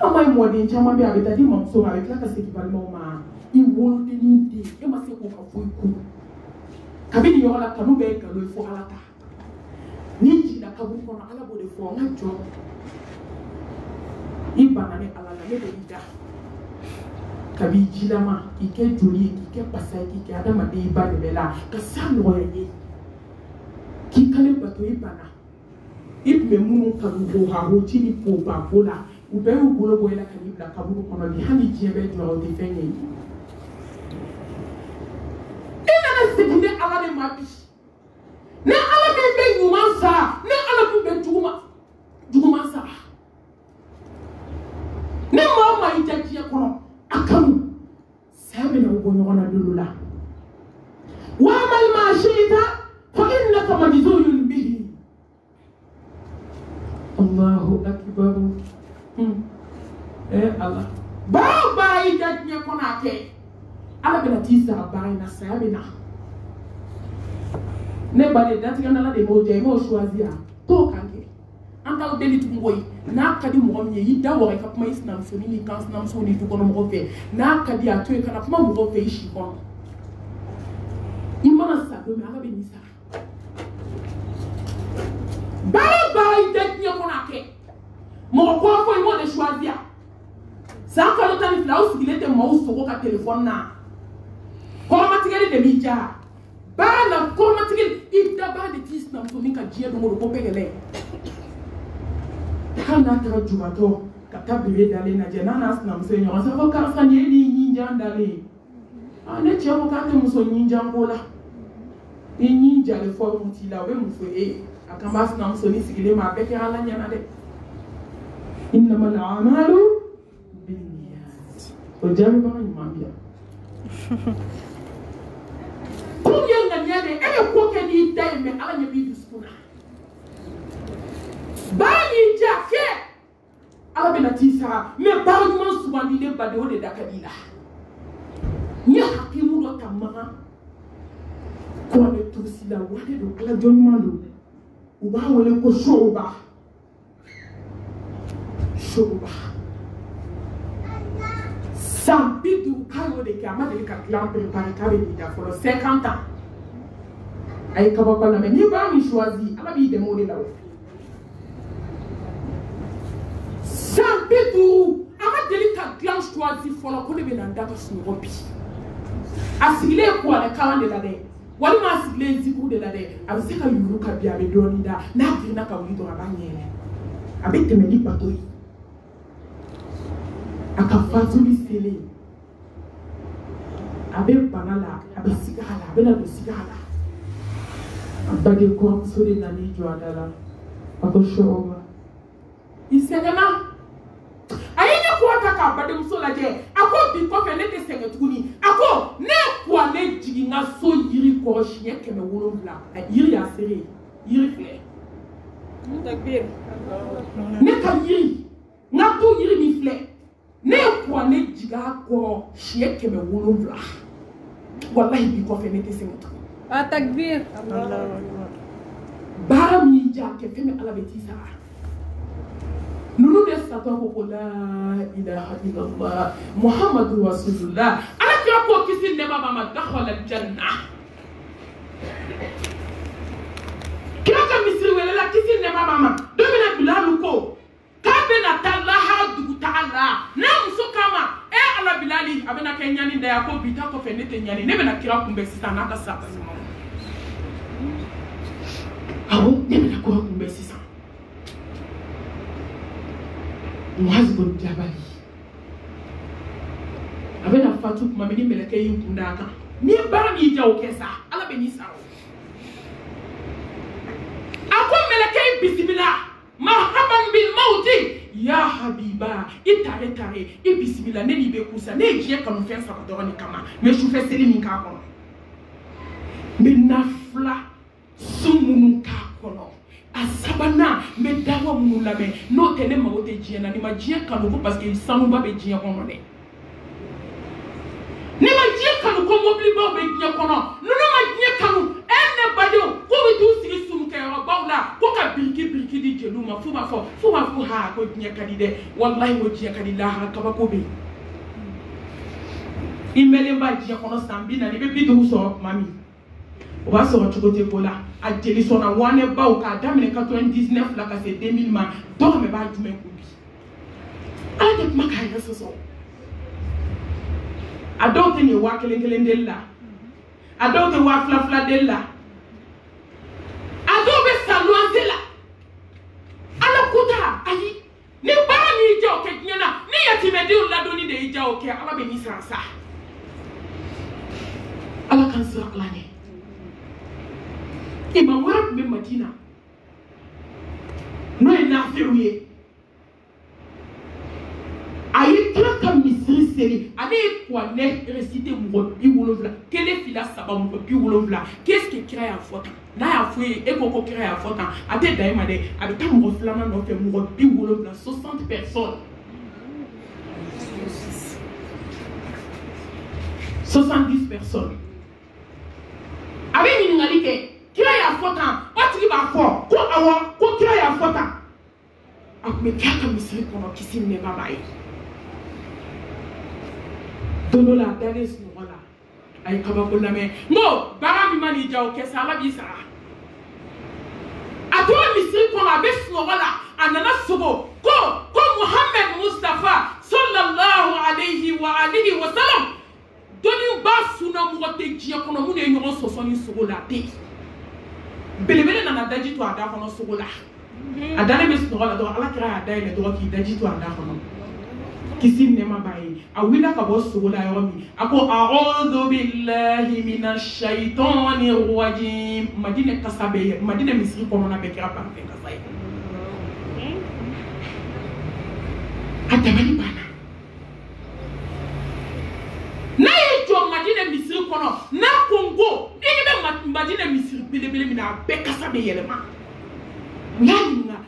an ma ye mɔden caman bɛ a bɛ taa di mamuso ma a bɛ tila ka segin balimaw ma i wolodennin den e ma se k'o ka foyi kun kabini yɔrɔ la kanu bɛ ye nkalon ye fo ala ta n'i jiginna kaburu kɔnɔ ala b'o de fɔ n ka jɔ i banna ni ala la ne bɛ i da kabi jilama k'i kɛ joli ye k'i kɛ basa ye k'i kɛ adamaden i ba de bɛ la ka sa nɔgɔya ye k'i kale bato i banna i tun bɛ minnu kanu ko haroci ni po ba ko la u bɛɛ y'u bolo bɔ i la ka n'i bila kaburu kɔnɔ bi hali diɲɛ bɛ jɔ o tɛ fɛn ye i nana segin ni ala de ma bi ni ala min bɛ ɲuman sara ni ala min bɛ juguman sara ni maa o maa y'i ja diɲɛ kɔnɔ a kanu saya bɛna o bɔ ɲɔgɔn na don dɔ la wa amal ma shi'ta fa innaka majziyun bihi Allahu akbar ala baara o baara y'i ja diɲɛ kɔnɔ a kɛ ala bɛna t'i sara baara in na saya bɛ na ne ba de datigɛ n'ala de m'o diya i m'o choisir t'o kan kɛ an t'aw deli tugun koyi n'a ka di mɔgɔ min ye i da waga i ka kuma i sinamusonin ni kan sinamuso ni dukɔnɔ mɔgɔ fɛ n'a ka di a to yen kana kuma mɔgɔ fɛ i si kɔnɔ i mana sa don min ala bɛ n'i sara baara o baara y'i ja diɲɛ kɔnɔ a kɛ mɔgɔ kɔrɔ fɔ i m'o de choisir san kalo 12 aw sigilen tɛ maaw sogo ka telefɔni na kɔrɔmatigɛli de b'i ja baara la kɔrɔmatigɛli i da baara de t'i sinamusonin ka diɲɛ don o don ko bɛɛ gɛlɛn hali n'a taara jubatɔ ka taa bebe dalen lajɛ n'a n'a sinamuso ye ɲɔgɔn sɔrɔ karisa nin ye nin ɲinjan dalen ye ne cɛ ko k'a tɛ muso ɲinjan ko la ni ɲin jalen fɔ mun t'i la o bɛ mun fɔ e ye a kan b'a sinamusonin sigilen ma a bɛɛ kɛ ala ɲɛna dɛ innamal a'malu binniyat o jaabibaga ɲuman bi yan ko ye ŋaniya de e bɛ ko kɛ n'i da ye mɛ ala ɲɛ b'i dusukun na baara min ja kɛ ala bɛna t'i sara mɛ baara ɲuman sugandi ne baden o de da ka di la n ye hakimu dɔ ta magan kɔrɔbɛ turusi la wale don ala jɔn ɲuman don u b'a wele ko soba San bidu kayo de kama de ka plan préparer ka be da for 50 ans. Ay ka ba la mais ni ba mi choisi ala bi de modé là. San bidu ama de ka plan choisi for la ko de be na da ka su robi. Asigile ko ala ka de la de. Wali ma asigile ziku de la de. Abi se ka yuru ka bi abe doni da na kirina ka wi do abanye. Abi temeli patoi. Akafatuli sele abe banala abe sigala abe na do sigala abage ko sore na ni jo adala akoshoba isegana ayenya ko ataka abade musola je ako bi ko fe ne te sege tukuni ako ne ko ne jigi na so yiri ko shiye keme wolo bla yiri ya sere yiri fle takbir ne ka yiri na to yiri mi fle ne kwa ne jiga ko shiye keme wolonvla wallahi bi ko fe ne tesenga takbir bara mi ja ke fe me ala betisa nunu de sato ko la ilaha illallah muhammadur rasulullah ala ka ko kisi ne baba ma dakhala al janna kira ka misri wala la kisi ne baba ma domina bilalu ko kabena talaha dugu ta'ala na muso kama ala bilali abena kenyani da yako bita ko fenete nyani ne bena kira kumbe sisa na ka saka sama awo ne bena ko kumbe sisa Muaz bin Jabali abena fatu kuma meni meleke yi kundaka ni bara mi jawo kesa ala be ni sawo ako meleke bismillah marhaban bil mauti ya habiba itare tare e bismillah ne libe kusa ne je kanu fen sa do ni kama me shu fe seli min ka kono me nafla sumunu ka kono asabana me dawa munu labe no tene ma wote je na ni ma je kanu ko parce que sanu ba be je kono ne ni ma je kanu ko mobili ba be je kono no ma je kanu enne badio ko bi tu sigi sum ke ro bawla ko ka bilki di jelu ma fu ma fu ha ko je kadi de wallahi wo je kadi la ha ka ba ko be imele ba je kono sambi na ni be bi do so mami o ba so to côté bola a jeli so na wane ba o ka damine 99 la ka c'est 2000 ma do me ba jume ko bi a de ma ka ya so a do te ni wa kelen della a do te wa fla della a do be salwa della ala kuta ayi ni ba ni je o ke nyana ni yatime de o la do ni de je o ke ala be ni sa ala kan sira ala ne imam wara be Madina no e na feruye ayi kila ka misiri seri ale kwa ne réciter mo bi wolofla kele fila saba mo bi wolofla qu'est-ce que kira ya fota na ya fuye e ko kira ya fota ate daima de abita mo flama no fe mo bi wolofla 60 personnes 70 personnes avec une ngalike kira ya fota otri ba fo ko awa ko kira ya fota akme kaka misiri kono kisine ne baba yi dono la dale snola ay kaba ko lame no bara mi mani jaw ke sala bi sara ato misiri kono abe snola anana sobo ko Muhammad Mustafa sallallahu alayhi wa alihi wa sallam doni ba suna mo te jia kono mu ne nyo so so ni sogola te belebele na daji to ada kono sogola adale be sogola do ala kira adale do ki daji to ada kono kisim ne ma bayi awila ka bo sogola yo mi ako a'udhu billahi minash shaitanir rajim madina kasabe madina misri kono na be kira pa fe kasai atamani bana na yejo madina misri kono na Congo be madina misri belebele mina be kasabe yelema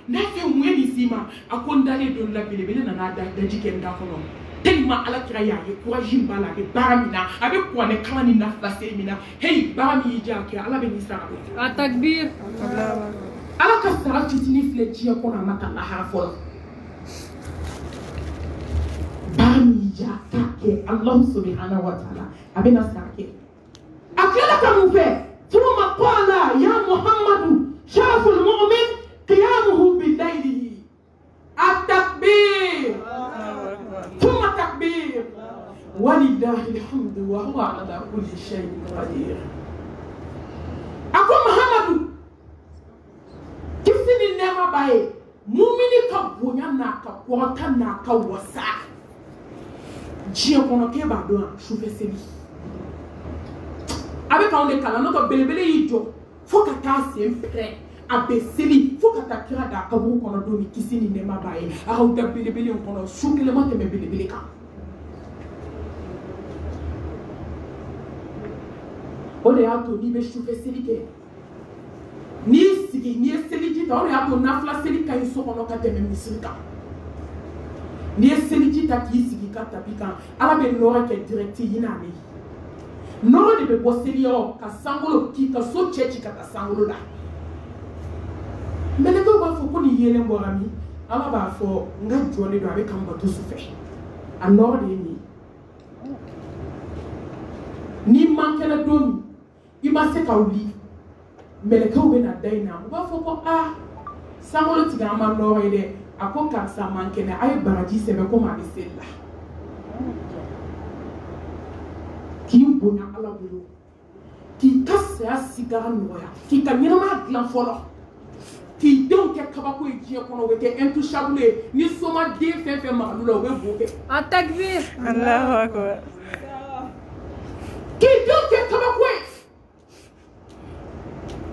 na fe mweni sima akondale don la belebele na da jiken da kono tellement ala kira ya ye courage mbala be baramina abe ko ne kala ni na face mina hey barami ja ke ala be ni sara takbir ala ka sara titini fle ji ko na mata la ha fo barami jatake Allah subhanahu wa ta'ala abena sake akela kamufe thumma qala ya Muhammadu shaful mu'min qiyamuhu bil-layli at-takbir thumma takbir walillahi alhamdu wa huwa ala kulli shay'in qadir. Ako Muhammadu kisini nema bae mumini ka bonya na ka kwata na ka wasa jiya kono ke ba do shufe seli abe ka onde kala no to belebele yijo fo ka ta se mpre abe seli fo ka ta kira da ka bu kono do ni kisini nema bae a o da belebele kono shukele mo te me belebele ka ode ya to ni be shufe seli ke ni sigi ni seliji ta ore ya to nafla seli ka iso kono ka te me misika ni seliji ta ki sigi ka tapika ala be nora ke direct yina me nora de be bo seli yo ka sangolo ki ka so chechi ka ta sangolo la mele ko ba fo ko ni yele mborami ala ba fo nga jone do abe kam ba to su fe a nora de ni mankela do ima se ka uli melekaw be na daina ba fo ko sangolo tiga ma nora ide ako ka sa mankene ay baraji sebe ko ma bisella ki bonya ala bulu ki kasa sigara noya ki ka nyama glan folo ki don ke kabako e je kono wete intouchable ni soma de fefe ma lo we boke التكبير Allahu akbar. ki don ke kabako e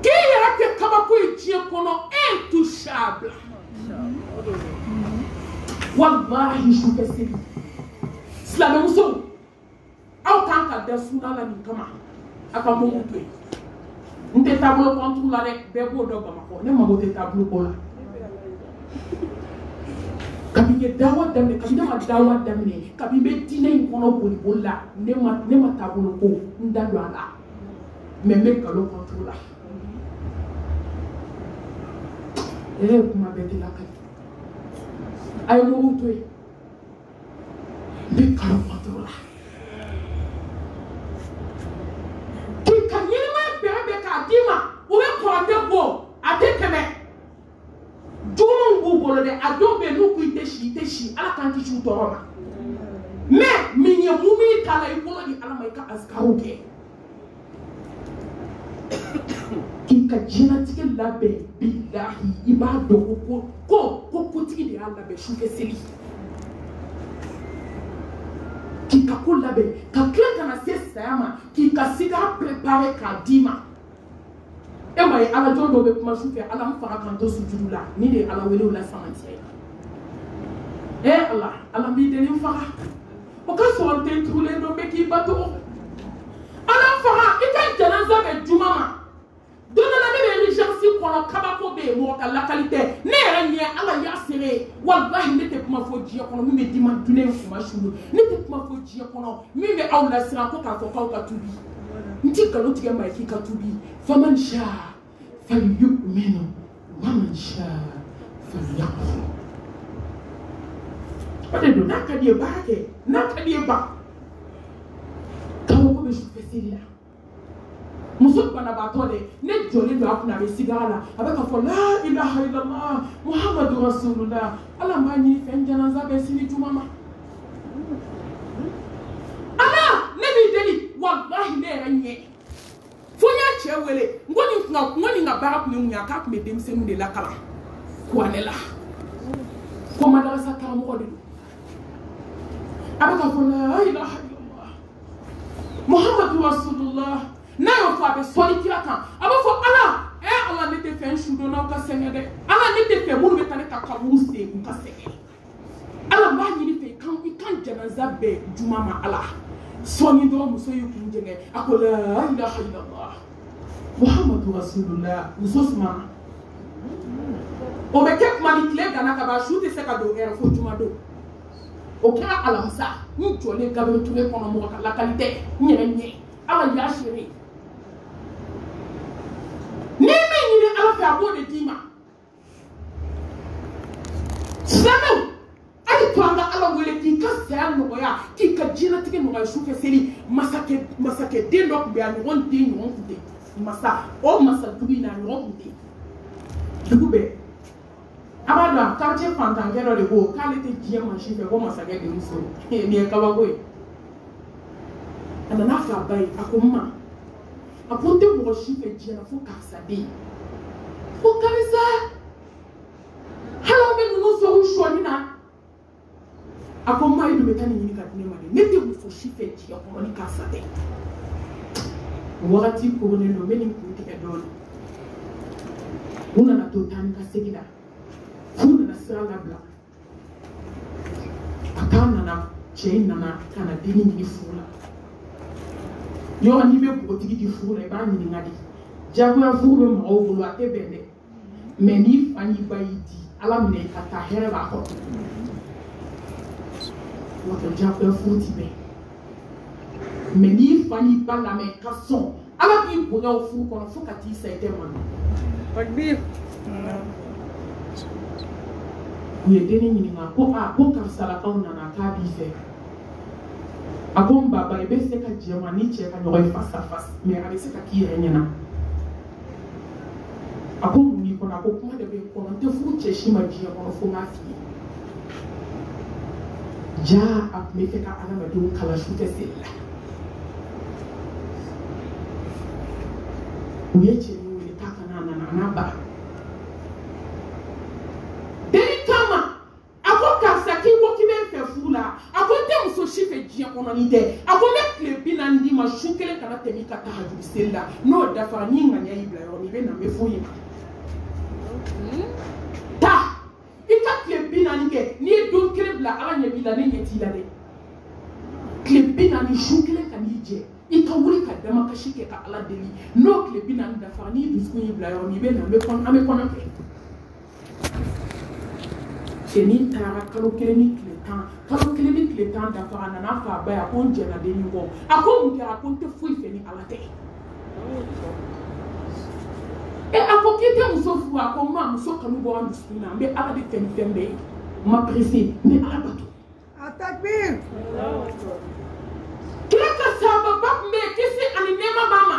ki ya ke kabako e je kono intouchable wallahi shuka sili silame muso aw kan ka da suna la ni kama aka mo muto nte tablo kontu la rek be go do bama ko ne ma go te tablo ko la kabiye dawa damne kabiye ma dawa damne kabiye dine kono boli bolla ne ma tablo ko ndado ala me me kalo kontu la kuma be de la ka ay mo muto be kalo kontu la dima o be korande bo ate keme jumu ngubolo de adobe nuku ite shi ala kan ti chu toroma me minye mumi kala ikolo di ala mai ka askaru ke ki ka jina tike labe billahi ibado ko tike de ala be shuke seli ki ka ko labe ka kla kana sesama ki ka siga prepare ka dima ema ye ala jondo be kuma sufe ala mfaka kanto sujudu la ni de ala wele la samantia ala mi de mfaka o ka so ante trule do be ki bato ala mfaka ita janaza be jumama dona la be regency kono kabako be mo ka la qualité ne ranye ala ya sere wallahi ne te kuma fo jiya kono mi me dima dune kuma shulu ne te kuma fo jiya kono mi me awla sira ko ka fo ka tubi nti kalo tige mai ki ka tubi faman sha falyu'minu wa man sha falyakfur ade do nakadiye baake nakadiye ba kawo ko be sufesila muso bana ba to de ne joli do akuna be sigala abaka fo la ilaha illallah muhammadur rasulullah ala mani fen janaza be sini tumama ala ne bi deli wallahi ne ranye fonya chewele ngoni nga bara ku nya ka ku me dem senu de la kala ko anela ko madrasa ka mo ko de abaka fo la ilaha illallah muhammadur rasulullah na yo fa be solitira kan abafo ala ala ne te fe shudo na ka sene de ala ne te fe mulu be tane ka kabu se ku ka sene ala ma ni fe kan janaza be jumama ala soni do muso yu kunjenge akola la ilaha illallah muhammadur rasulullah musosma o be kek mali kle gana ka ba shute se ka do era fo juma do o kera alamsa ni jole gabe tule kono mo ka la qualité nyenye ala ya shiri ni me ni ala fa bo de dima samu ai to anga ala wele ki ka sa no ya ki i ka diɲɛlatigɛ nɔgɔya su fɛ seli masakɛden dɔ tun bɛ a ɲɔgɔn den ɲɔgɔn tun tɛ masa o masadugu in na a ɲɔgɔn tun tɛ dugu bɛɛ a b'a dɔn a quartier fantankɛ dɔ de ko k'ale tɛ diɲɛ maa si fɛ ko masakɛ de muso nin ye kabako ye a nana fɔ a ba ye a ko ma a ko n tɛ mɔgɔ si fɛ diɲɛ na fo karisa den ko karisa hali an bɛ ninnu sɔrɔ sɔɔni na a ko n ma e dun bɛ taa nin ɲini ka di ne ma dɛ ne tɛ muso si fɛ diɲɛ kɔnɔ ni karisa tɛ o wagati koronnen don n bɛ nin kun tigɛ dɔɔnin u nana to taa ni ka segin na f'u nana sira labila a k'a nana cɛ in nana ka na denni ɲini furu la yɔrɔ n'i bɛ npogotigi di furu la i b'a ɲininka de diyagoya furu bɛ mɔgɔw bolo a tɛ bɛn dɛ mɛ n'i fa n'i ba y'i di ala minɛ i ka taa hɛrɛ b'a kɔrɔ n'o tɛ diyagoya furu ti bɛn mɛ n'i fa n'i ba lamɛn ka sɔn ala k'i bonya o furu kɔnɔ fo ka t'i sa i tɛ malo Takbir. u ye denni ɲininka ko ko karisalakaw nana k'a b'i fɛ a ko n baba i bɛ se ka jɛ ma ni cɛ ka ɲɔgɔn ye face à face mais a bɛ se ka k'i yɛrɛ ɲɛna a ko mun b'i kɔnɔ a ko kuma de bɛ n kɔnɔ n tɛ furu cɛ si ma diɲɛ kɔnɔ fo n k'a f'i ye jaa a tun bɛ fɛ ka adamadenw kalan su fɛ seli la u ye cɛ min wele k'a kana a nana a n'a ba denni kama a ko karisa k'i ko k'i bɛ n fɛ furu la a ko n tɛ muso si fɛ diɲɛ kɔnɔ ni tɛ a ko ne tile 40 d'i ma su kelen kana tɛmɛ i ka tahajudi seli la n'o dafara n'i ŋaniya y'i bila yɔrɔ min i bɛ na n bɛ f'o ye taa i ka tile 40 kɛ n'i ye don kelen bila ala ɲɛ b'i la ne ɲɛ t'i la dɛ tile 40 su kelen ka n'i jɛ i ka wuli ka dama kasi kɛ ka ala deli n'o tile 40 dafara n'i dusukun y'i bila yɔrɔ min i bɛ na an bɛ kɔnɔ kɛ cɛ n'i taara kalo kelen ni tile 10 dafara a nana fɔ a ba ye a ko n jɛna denni kɔ a ko mun kɛra a ko n tɛ foyi fɛ ni ala tɛ a ko k'i tɛ muso furu a ko n ma muso kanu bɔ an dusukun na n bɛ ala de fɛ ni fɛn bɛɛ ye n ma pressé n bɛ ala bato Takbir. kira ka sababa tun bɛ yen kisi ani nɛɛma b'a ma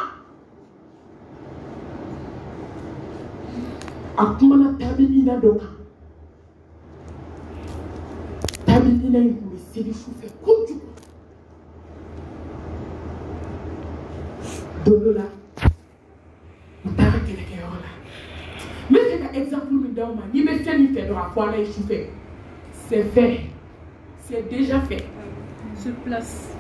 a kumana tabiina dɔ kan tabiina in tun bɛ seli su fɛ kojugu don dɔ la u taara kɛlɛkɛyɔrɔ la n bɛ fɛ ka exemple min d'aw ma n'i bɛ fɛn min fɛ dɔrɔn a fɔ ala ye su fɛ c'est fait c'est déjà fait Sur place.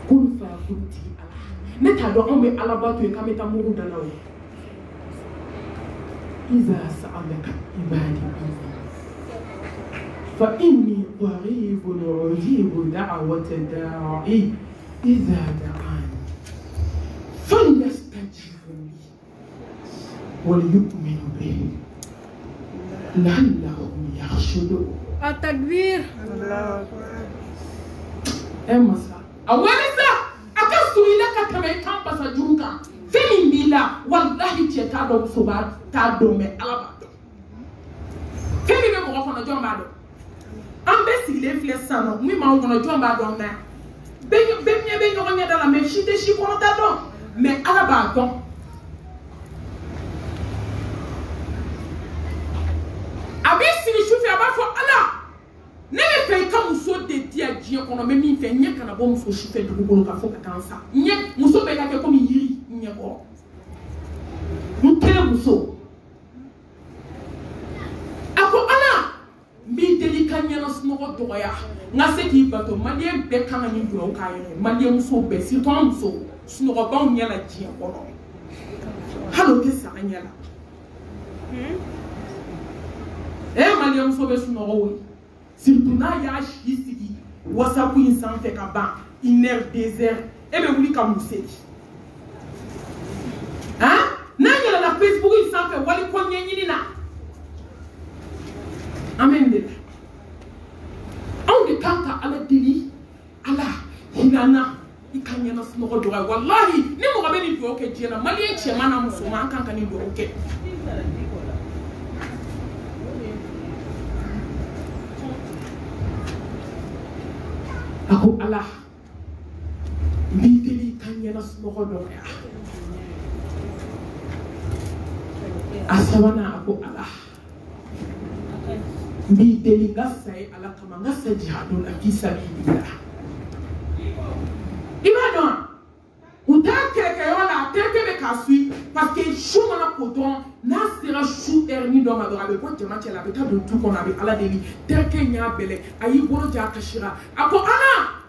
kun fa kun tigi ala ne t'a dɔn anw bɛ ala bato ye k'an bɛ taa mugu da la o ye iza sa'alaka ibadi fa inni qaribun ujibu da'wata da'i iza da'ani falyastajibu li walyu'minu bi la'allahum yarshudun Takbir. masa a wani sa a ka suri la ka tɛmɛ i kan basa juru kan fɛn min b'i la walahi cɛ t'a dɔn muso t'a dɔn mɛ ala b'a dɔn fɛn min bɛ mɔgɔ kɔnɔ jɔn b'a dɔn an bɛɛ sigilen filɛ sisan nɔ min b'anw kɔnɔ jɔn b'a dɔn mɛ bɛɛ ɲɛ bɛ ɲɔgɔn ɲɛda la mɛ si tɛ si kɔnɔ t'a dɔn mɛ ala b'a dɔn a b'i sigi sufɛ a b'a fɔ ala ne bɛ fɛ i ka muso de di yan diɲɛ kɔnɔ n bɛ min fɛ ɲɛ kana bɔ muso si fɛ dugukolo kan fo ka taa n sa ɲɛ muso bɛɛ ka kɛ komi yiri ɲɛkɔrɔ n kelen muso a ko ala n b'i deli ka ɲɛna sunɔgɔ dɔgɔya n ka se k'i bato maliyɛn bɛɛ kan ka nin dugawu k'a yɛrɛ maliyɛn muso bɛɛ surtout an muso sunɔgɔbaw ɲɛ la diɲɛ kɔnɔ hali o tɛ saga ɲɛ la maliyɛn muso bɛ sunɔgɔ o ye surtout n'a y'a si sigi whatsapp in sanfɛ ka ban 1 heure 2 heures e bɛ wuli ka mun seli n'a yɛlɛla facebook in sanfɛ wali ko ɲɛɲini na an bɛ nin de la anw de kan ka ala deli ala hinana i ka ɲɛna sunɔgɔ dɔgɔya walahi ni mɔgɔ bɛ nin dugawu kɛ diɲɛ na maliyɛn cɛman n'a musoman an kan ka nin dugawu kɛ Ako Allah mbiteli kanyana sumogo doya asawana ako Allah mbiteli ngasai ala kama ngasa jihadu la fisabilillah ibadon utake yola teke be kasui parce que chou mana koton na sera chou erni do ma do abe ko jama chela be ta do tout qu'on avait ala deli teke nya bele ayi boro ja kashira ako ana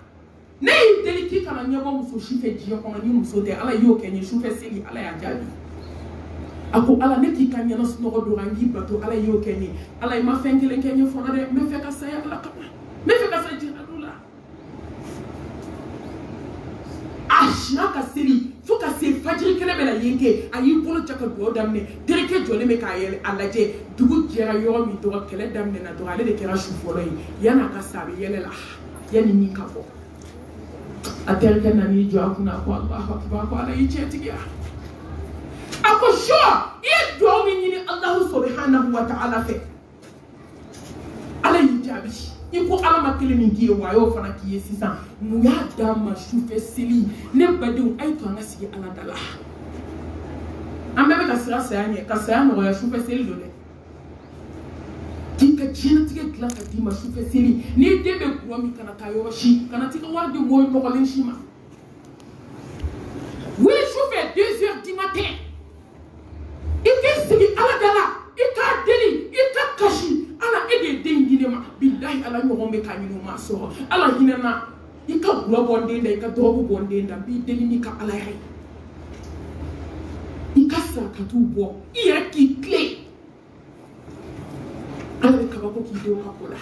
ne deli ki kana nyabo muso shife jiyo kono ni muso de ala yo kenye shufe seli ala ya jabi ako ala ne ki kanya no snogo do rangi bato ala yo kenye ala ma fenkele kenye fona de me fe ka saya ala kama me fe ka saya jihadula ashna ka seli fo ka se fajiri kele bela yenke ayi bolo chaka do damne dereke jole me ka yele alaje dugu jera yo mi do kele damne na do ale de kera shufolo yi yana ka sabe yele la yani ni ka fo aterke nani jo akuna ko Allah akbar ko ala yichetigia ako sure ye do mi ni Allah subhanahu wa ta'ala fe ala yijabi iko ala makele min kiye wayo fana kiye sisan mu ya dama shufe sili ne badu ay to ngasi ala dala ambe ka sira sayanye ka sayano ya shufe sili do de tika china tika kila kadima shufe sili ni debe kuwa mi kana kayo shi kana tika warde moy nokolin shima wili shufe 2h du matin ike sigi ala dala ika deli ika kashi ala ede dengine ma billahi ala nyombe kanyino maso ala hinana ika bulo bonde nda ika dobu bonde nda bi deli ni ka ala hay ika sa katubo iya ki clé ala ka bako ki do ka pola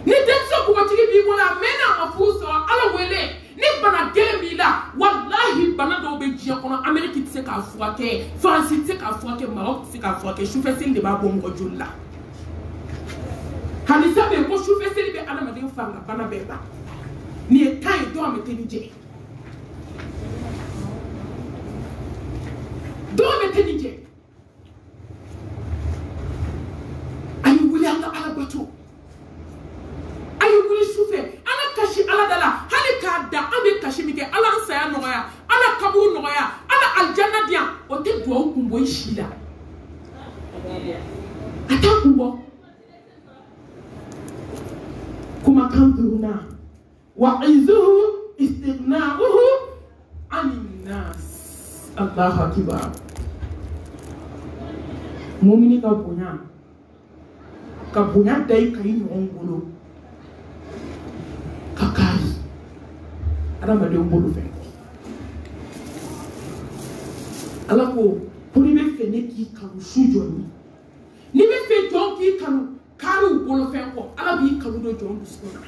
ni denso ko watigi bi wala mena mafuso ala wele ni bana gele la wallahi bana do be jiya kono Amerique tse ka fuake France tse ka fuake Maroc tse ka fuake shufe sel de ba bongo jolla halisa be ko shufe sel be ala madin fanga bana be ba ni e kai do am tenije do me tenije ayi wuli ala bato ayi wuli shufe ala kashi ala dala hali ka da abe kashi mike ala saya noya ala kabu noya ala aljanna dia o te do kumbo ishila atakumbo kuma kanturuna wa izuhu istighna'uhu anin nas Allahu akbar mu'mini ka bunya dai kai ngolo kakari adama de mbolu fe ala ko poni be fe ne ki kanu sujoni ni be fe jon ki kanu karu bolo fe ko ala bi kanu do jon duskona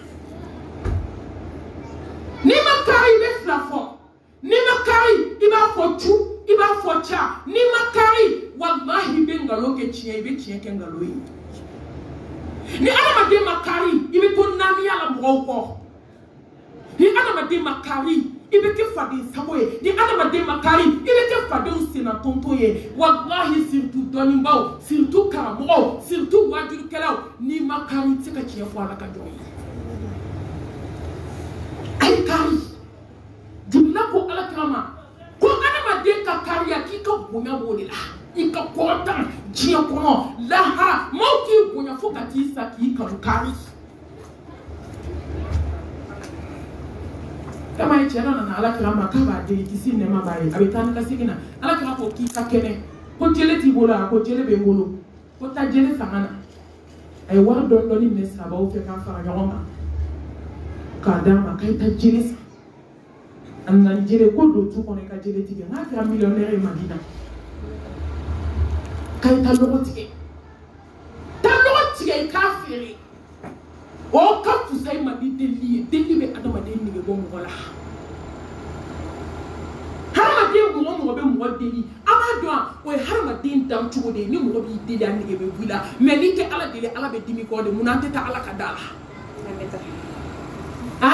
ni makari be flafo ni makari iba fo chu iba fo cha ni makari wallahi be ngalo ke chie be chie ke ngalo yi ni adama de makari ibe to nami ala mo ko ni adama de makari ibe ke fadi samoye ni adama de makari ibe ke fadi usina tontoye wallahi surtout doni mbaw surtout karamo surtout wajuru kelaw ni makari tika ci fo ala ka joyi ay kari dimna ko ala kama ko adama de ka kariya ki ka bonya bolila ika kota jiya kono laha mauki bonya fo ka ti sa ki ka kari kama ichana na ala kirama kaba de kisi ne mabaye abetana kasigina ala kirama ko ki kakene ko jele ti bola ko jele be bolo ko ta jele sangana ay war don doni mesa ba o fe ka fara nyoma ka dama kay ta jele sa annan jele ko do tu ko ne ka jele ti na kira millionnaire madina kay ta logo ti kafiri o ka tu sai ma di deli be adama de ni be bon wala harama de mo be mo deli ama do o harama de ndam chugo de ni mo bi deli an ni be bula mais ni te ala deli ala be dimi ko de munante ta ala ka dala ha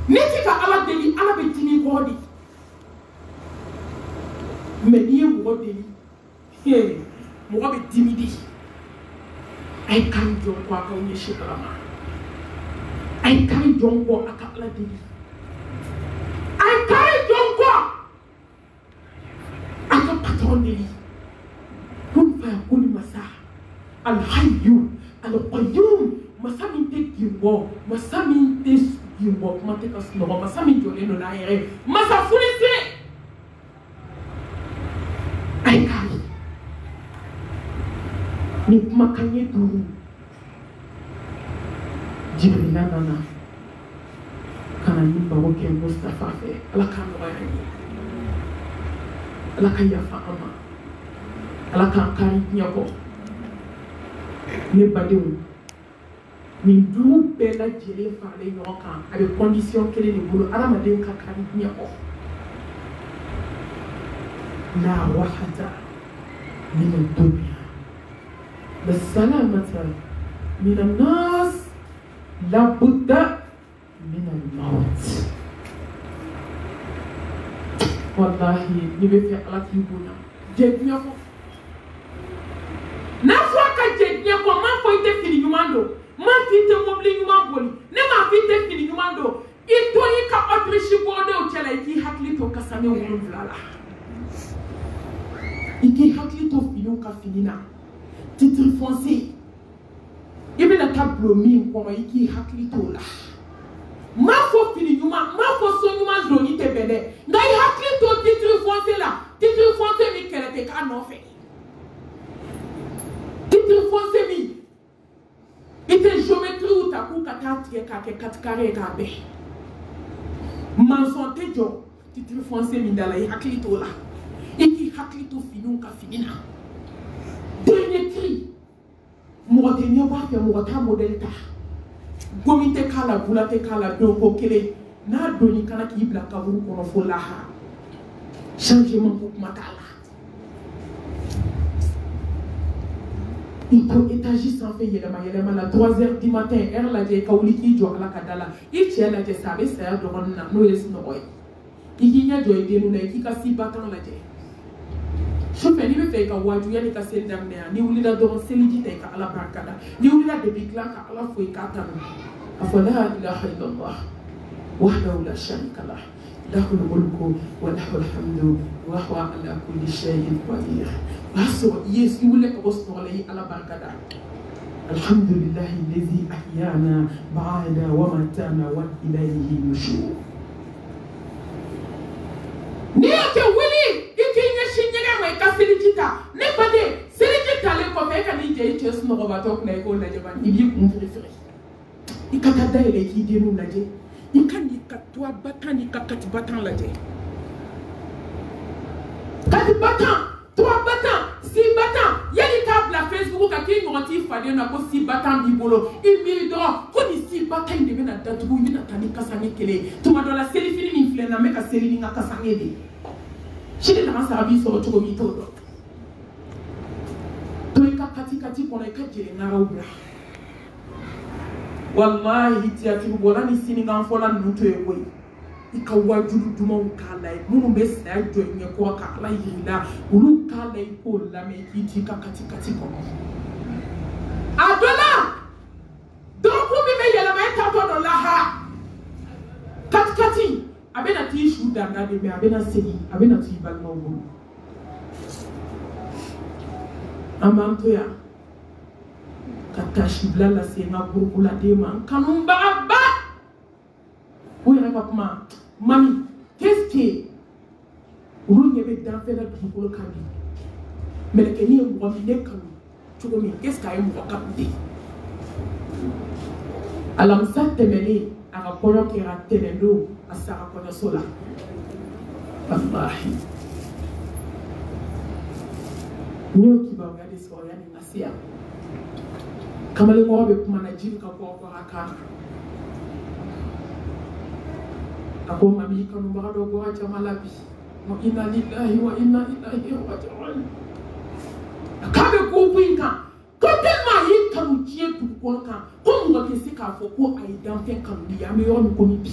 ni te ka ala deli ala be dimi ko de mais ni mo deli mo be dimi di ay kan jo kwa ko ni shikrama ay kari jonko akala deli ay kari jonko aka patron deli kun fa yakuni masa al-hayyu al-qayyum masa min te kimbo masa min te kimbo kuma te kasno masa min jole no na yere masa fulise ay kari ni kuma kanye duru Jibril nana kana ni bawo ke Mustafa fe ala kan waya ni ala kan ya fa ama ala kan kan nyako ne badewu ni du bela jele fa le nyoka avec condition kele ni bulu ala maden ka kan nyako la wahata min ad-dunya bisalamata min an-nas la budda min al-maut wallahi ni be fi ala ki buna jednya ko na fo ka jednya ko man fo ite fini nyumando man fi te mobli nyumamboli ne ma fi te fini nyumando ito yi ka autriche bode o tela ki hakli to kasame wulu lala iki hakli to fini ka finina titre foncier ibe na tableau mi ko iki hakli to la ma fo fini nyuma ma fo so nyuma do ni te bele ngai hakli to titre foncier mi kelete ka no fe titre foncier mi ite géométrie ou ta ku katati ka ke katkare ka be manson te jo titre foncier mi dala hakli to la iki hakli to fini ka finina dernier cri Mourate n'y a pas fait Mourata modèle ta. Gomite kala, boulate kala, doko kele. Na doni kana ki ibla kavuru kono folaha. Changement pour matala. Il peut étagir sans faire yelema la 3h du matin, heure la je kauli ki jo ala kadala. Il tient la je sabe ça de ronna no yes no oy. Il y a jo ide no na ki ka si batan la je. Chauffeur ni be fe ka waju yani ka sel damne ni wuli da do sel di te ka ala barkada ni wuli da de bikla ka ala fo ka tanu afala ilaha illallah wahdahu la sharika lah lahu mulku wa lahu alhamdu wa huwa ala kulli shay'in qadir baso yes wuli ka bosno ala barkada alhamdulillah alladhi ahyana ba'da wa matana wa ilayhi nushur ni ake wuli ka selijita ne bade selijita le ko me ka ni je ches no ba tok na ko na je ban ibi kun frifri ikata dai ki de nu laje ikani ka to batani ka kat batan laje kat batan to batan si batan yeli ka bla Facebook ka ki ngonti fade na ko si batan bi bolo ibi do ko ni si batan de na datugu ni na tani kasane kele to ma do la selifini ni flena me ka selini nga kasane de Chile na sabi so to mi todo. To kati kona ikajire na raubra. Wallahi tiati bola ni sini nga fola nuto yewe. Ikawa julu duma ukala e munu besi na jo nye kwa kala yinda ulu kala iko la me kiti kati kono. Adola. Doku mi me yela ma tato do laha. Kati abena tishu danga de me abena segi abena ti balmo bo amanto ya katashi blala sema burkula de man kanumba ba oya papa mami qu'est-ce que uru nyebe dan fela dukolo kabi meleke ni mo mi ne kanu chugo mi qu'est-ce qu'il mo kapde alam sa temeli aga kono ke ra tenendo asara kono sola wallahi nyoki ba ngade so yani nasia kama le ngobe kuma na jini ka ko aka ako mami kanu ba do go acha malabi wa inna lillahi wa inna ilaihi raji'un akabe ko pinka ko telma yi kanu tie tu ko kan ko ngo ke sika fo ko ai dan fen kanu ya me yo ko mi bi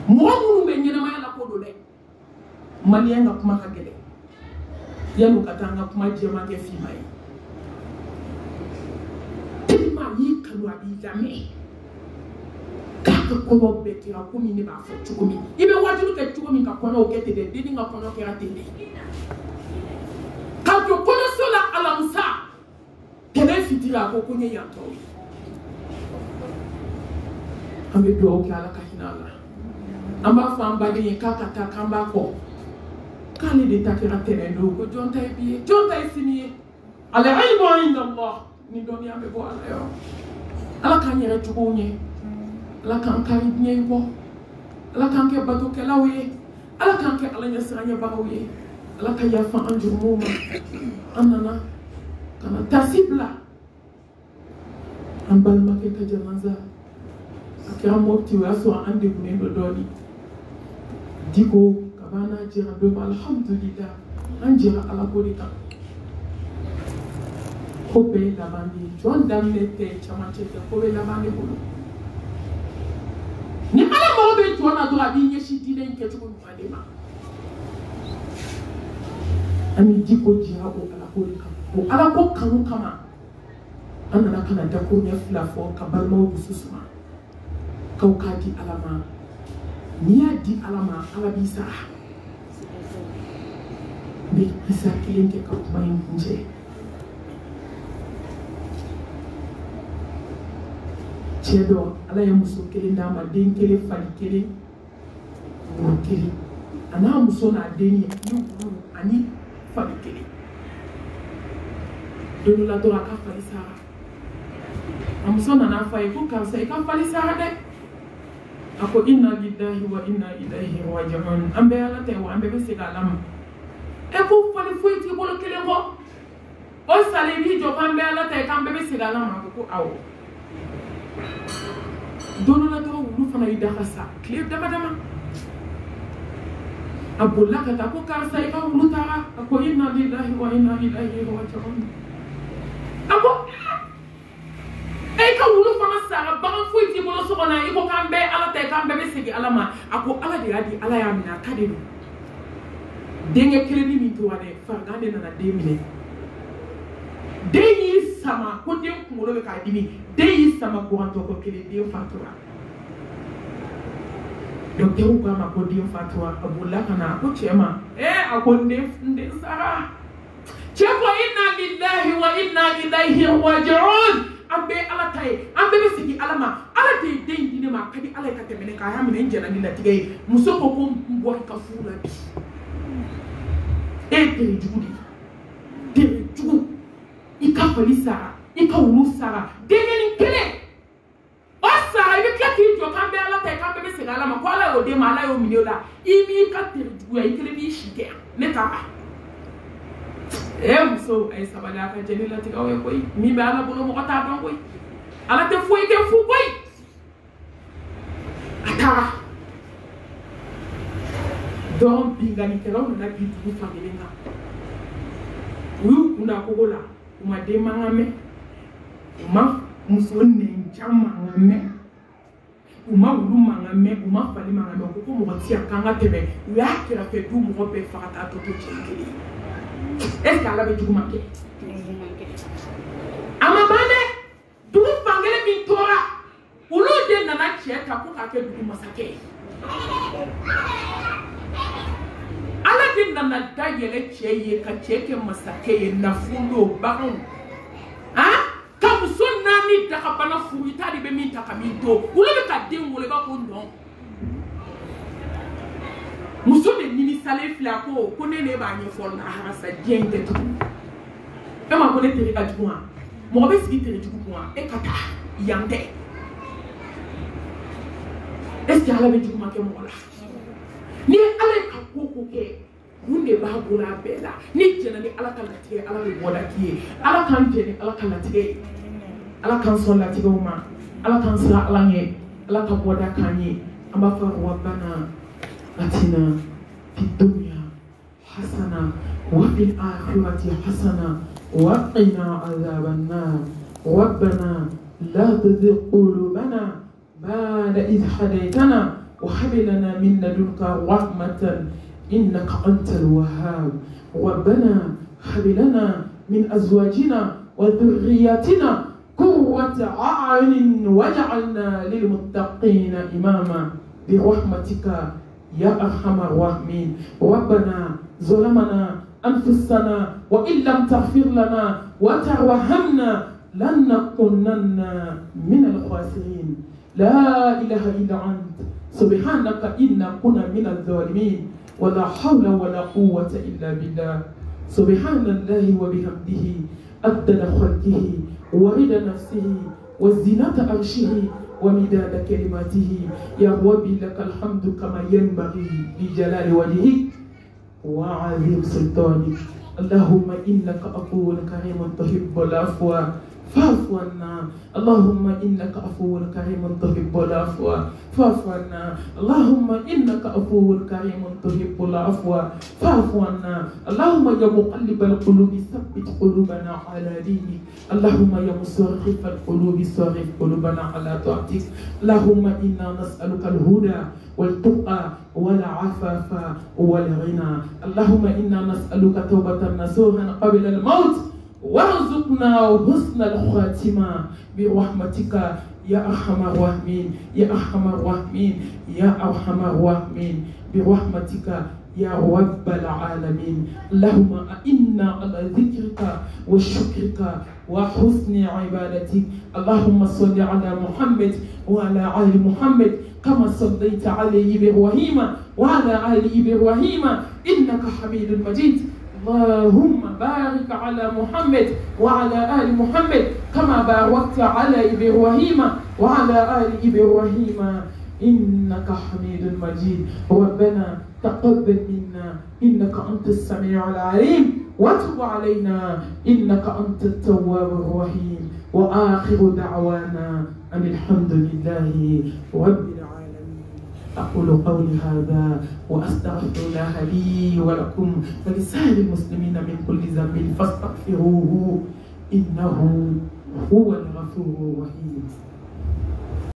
mo be nyina ma la ko do le mali nga kuma ka gele yanu katanga kuma jema ke fi mai kanu a b'i lamɛn k'a ka kɔɲɔ bɛɛ kɛra komi ne b'a fɔ cogo min i bɛ wajibi kɛ cogo min ka kɔɲɔw kɛ ten dɛ denni ka kɔɲɔ kɛra ten dɛ k'a jɔ kɔɲɔso la alamisa kɛlɛ fitiri a ko n ye yan tɔ ye an bɛ dugawu kɛ ala ka hinɛ a la an b'a fɔ an baden ye k'a ka taa k'an b'a kɔ k'ale de ta kɛra tɛnɛn don ko jɔn ta ye bi ye jɔn ta ye sini ye al-ilmu inda Allah ni dɔnniya bɛ bɔ ala yɔrɔ ala k'an yɛrɛ cogow ɲɛ ala k'an kari diɲɛ in kɔ ala k'an kɛ batokɛlaw ye ala k'an kɛ ala ɲɛsiranyɛbagaw ye ala ka yafa an jurumuw ma an nana ka na tasi bila an balimakɛ ka janaza a kɛra mɔgɔti o y'a sɔrɔ an degunnen dɔ dɔɔni diko ka ban n'a jɛra don ma alhamdulillah an jɛra ala ko de kan ko bɛɛ ye laban de ye jɔn daminɛ tɛ camancɛ tɛ ko bɛ laban de bolo ni ala mago bɛ jɔn na dɔrɔn a b'i ɲɛsin diinɛ in kɛcogo ɲuman de ma an ni diko jɛra o ala ko de kan o ala ko kanu kama an nana ka na dako ɲɛ fila fɔ ka balimaw dusu suma k'aw k'a di ala ma n'i y'a di ala ma ala b'i sara n bɛ isa kelen kɛ ka kuma in kuncɛ cɛ dɔ ala ye muso kelen d'a ma den kelen fali kelen woro kelen a n'a muso n'a den ye ni woro ani fali kelen don dɔ la dɔrɔn a ka fali sara a muso nana fɔ a ye ko karisa i ka fali sara dɛ a ko inna lillahi wa inna ilaihi raji'un an bɛɛ ala ta ye wa an bɛɛ bɛ segin ala ma ko fali foyi t'i bolo kelen kɔ o salen i b'i jɔ k'an bɛɛ ala ta ye k'an bɛɛ bɛ segin ala ma a ko awɔ don dɔ la dɔrɔn wulu fana y'i da ka sa tile dama dama a bolila ka taa ko karisa i ka wulu taara a ko inna lillahi wa inna ilaihi raji'un a ko i ka wulu fana sara bagan foyi t'i bolo so kɔnɔ i ko k'an bɛɛ ala ta ye k'an bɛɛ bɛ segin ala ma a ko ala de y'a di ala y'a minɛ a ta de don denkɛ kelen ni min tora dɛ farigan de nana den minɛ den y'i sama ko den kunkolo bɛ k'a dimi den y'i sama kurantɔkɔ kelen den fatura dɔkitɛriw k'a ma ko den fatura a bolila ka na a ko cɛ ma a ko n den sara cɛ ko inna lillahi wa inna ilaihi raji'un an bɛɛ ala ta ye an bɛɛ bɛ segin ala ma ala de ye den di ne ma a ka di ala ye ka tɛmɛ ne kan a y'a minɛ n jɛna ni latigɛ ye muso ko ko n bɔra ka furu la bi tere jugu de tere jugu i ka fali sara i ka wulu sara denkɛnin kelen o sara i bɛ tila k'i jɔ k'an bɛ ala ta ye k'an bɛɛ bɛ segin ala ma ko ala y'o d'e ma ala y'o minɛ o la i b'i ka tere juguya i kelen b'i si kɛ yan ne t'a muso a ye sabali a ka jɛ ni latigɛw ye koyi min bɛ ala bolo mɔgɔ t'a dɔn koyi ala tɛ foyi kɛ fu koyi a taara dɔrɔn bingannikɛlaw nana bi dugu fankelen kan u y'u kun da kogo la u ma den mankan mɛn u ma muso nɛnjan mankan mɛn u ma wulu mankan mɛn u ma fali mankan mɛn u ko ko mɔgɔ ti yan k'an ka tɛmɛ u y'a kɛrɛfɛ du mɔgɔ bɛɛ faga k'a tɔ to cɛ kelen est ce que ala bɛ juguman kɛ a ma ban dɛ dugu fankelen min tora olu de nana cɛ ta ko k'a kɛ dugu masakɛ ye ala de nana da yɛlɛ cɛ ye ka cɛ kɛ masakɛ ye nafolo baganw ka muso 4 dagabana furu i t'a de bɛ min ta ka min to olu bɛ ka den wolo i b'a ko nɔn muso de nimisalen filɛ a ko ne b'a ɲɛfɔ lahara sa diɲɛ in tɛ tugun e ma ko ne tere ka jugu wa mɔgɔ bɛ sigi tere jugu kun wa e ka taa yan tɛ est ce que ala bɛ juguman kɛ mɔgɔ la ni ala ye ka ko kɛ mun de b'a bolo a bɛɛ la ni jɛna ni ala ka latigɛ ala bɛ bɔda k'i ye ala k'an jɛ ni ala ka latigɛ ye ala k'an sɔn latigɛw ma ala k'an siran ala ɲɛ ala ka bɔda k'an ye an b'a fɔ rabbana atina fid dunya hasana wa fil akhirati hasana wa qina adhaban nar rabbana la tuzigh qulubana ba'da idh hadaytana وهب لنا من لدنك رحمة إنك أنت الوهاب ربنا هب لنا من أزواجنا وذرياتنا قرة قرة أعين واجعلنا للمتقين إماما برحمتك يا أرحم الراحمين. ربنا ظلمنا أنفسنا وإن لم تغفر لنا وترحمنا لنكونن من الخاسرين. لا إله إلا أنت سبحانك إنا كنا من الظالمين. ولا حول ولا قوة إلا بالله. سبحان الله وبحمده عدد خلقه ورضا نفسه وزنة عرشه ومداد كلماته. يا ربي لك الحمد كما ينبغي لجلال وجهك وعظيم سلطانك. اللهم إنك عفو كريم تحب العفو فاعف عنا. اللهم إنك عفو كريم تحب العفو فاعف عنا. اللهم إنك عفو كريم تحب العفو فاعف عنا. اللهم يا مقلب القلوب ثبت قلوبنا على دينك. اللهم يا مصرف القلوب صرف قلوبنا على طاعتك. اللهم إنا نسألك الهدى والتقى والعفاف والغنى. اللهم إنا نسألك توبة نصوحا قبل الموت وارزقنا حسن الخاتمة برحمتك يا أرحم الراحمين. يا أرحم الراحمين يا أرحم الراحمين برحمتك يا رب العالمين. اللهم إنا على ذكرك وشكرك وحسن عبادتك. اللهم صل على محمد وعلى آل محمد كما صليت على إبراهيم وعلى آل إبراهيم إنك حميد مجيد. اللهم بارك على محمد وعلى آل محمد كما باركت على إبراهيم وعلى آل إبراهيم إنك حميد مجيد. ربنا تقبل منا إنك أنت السميع العليم وتب علينا إنك أنت التواب الرحيم. وآخر دعوانا أن الحمد لله رب العالمين. أقول قولي هذا وأستغفر الله لي ولكم ولسائر المسلمين من كل ذنب فاستغفروه إنه هو الغفور الرحيم.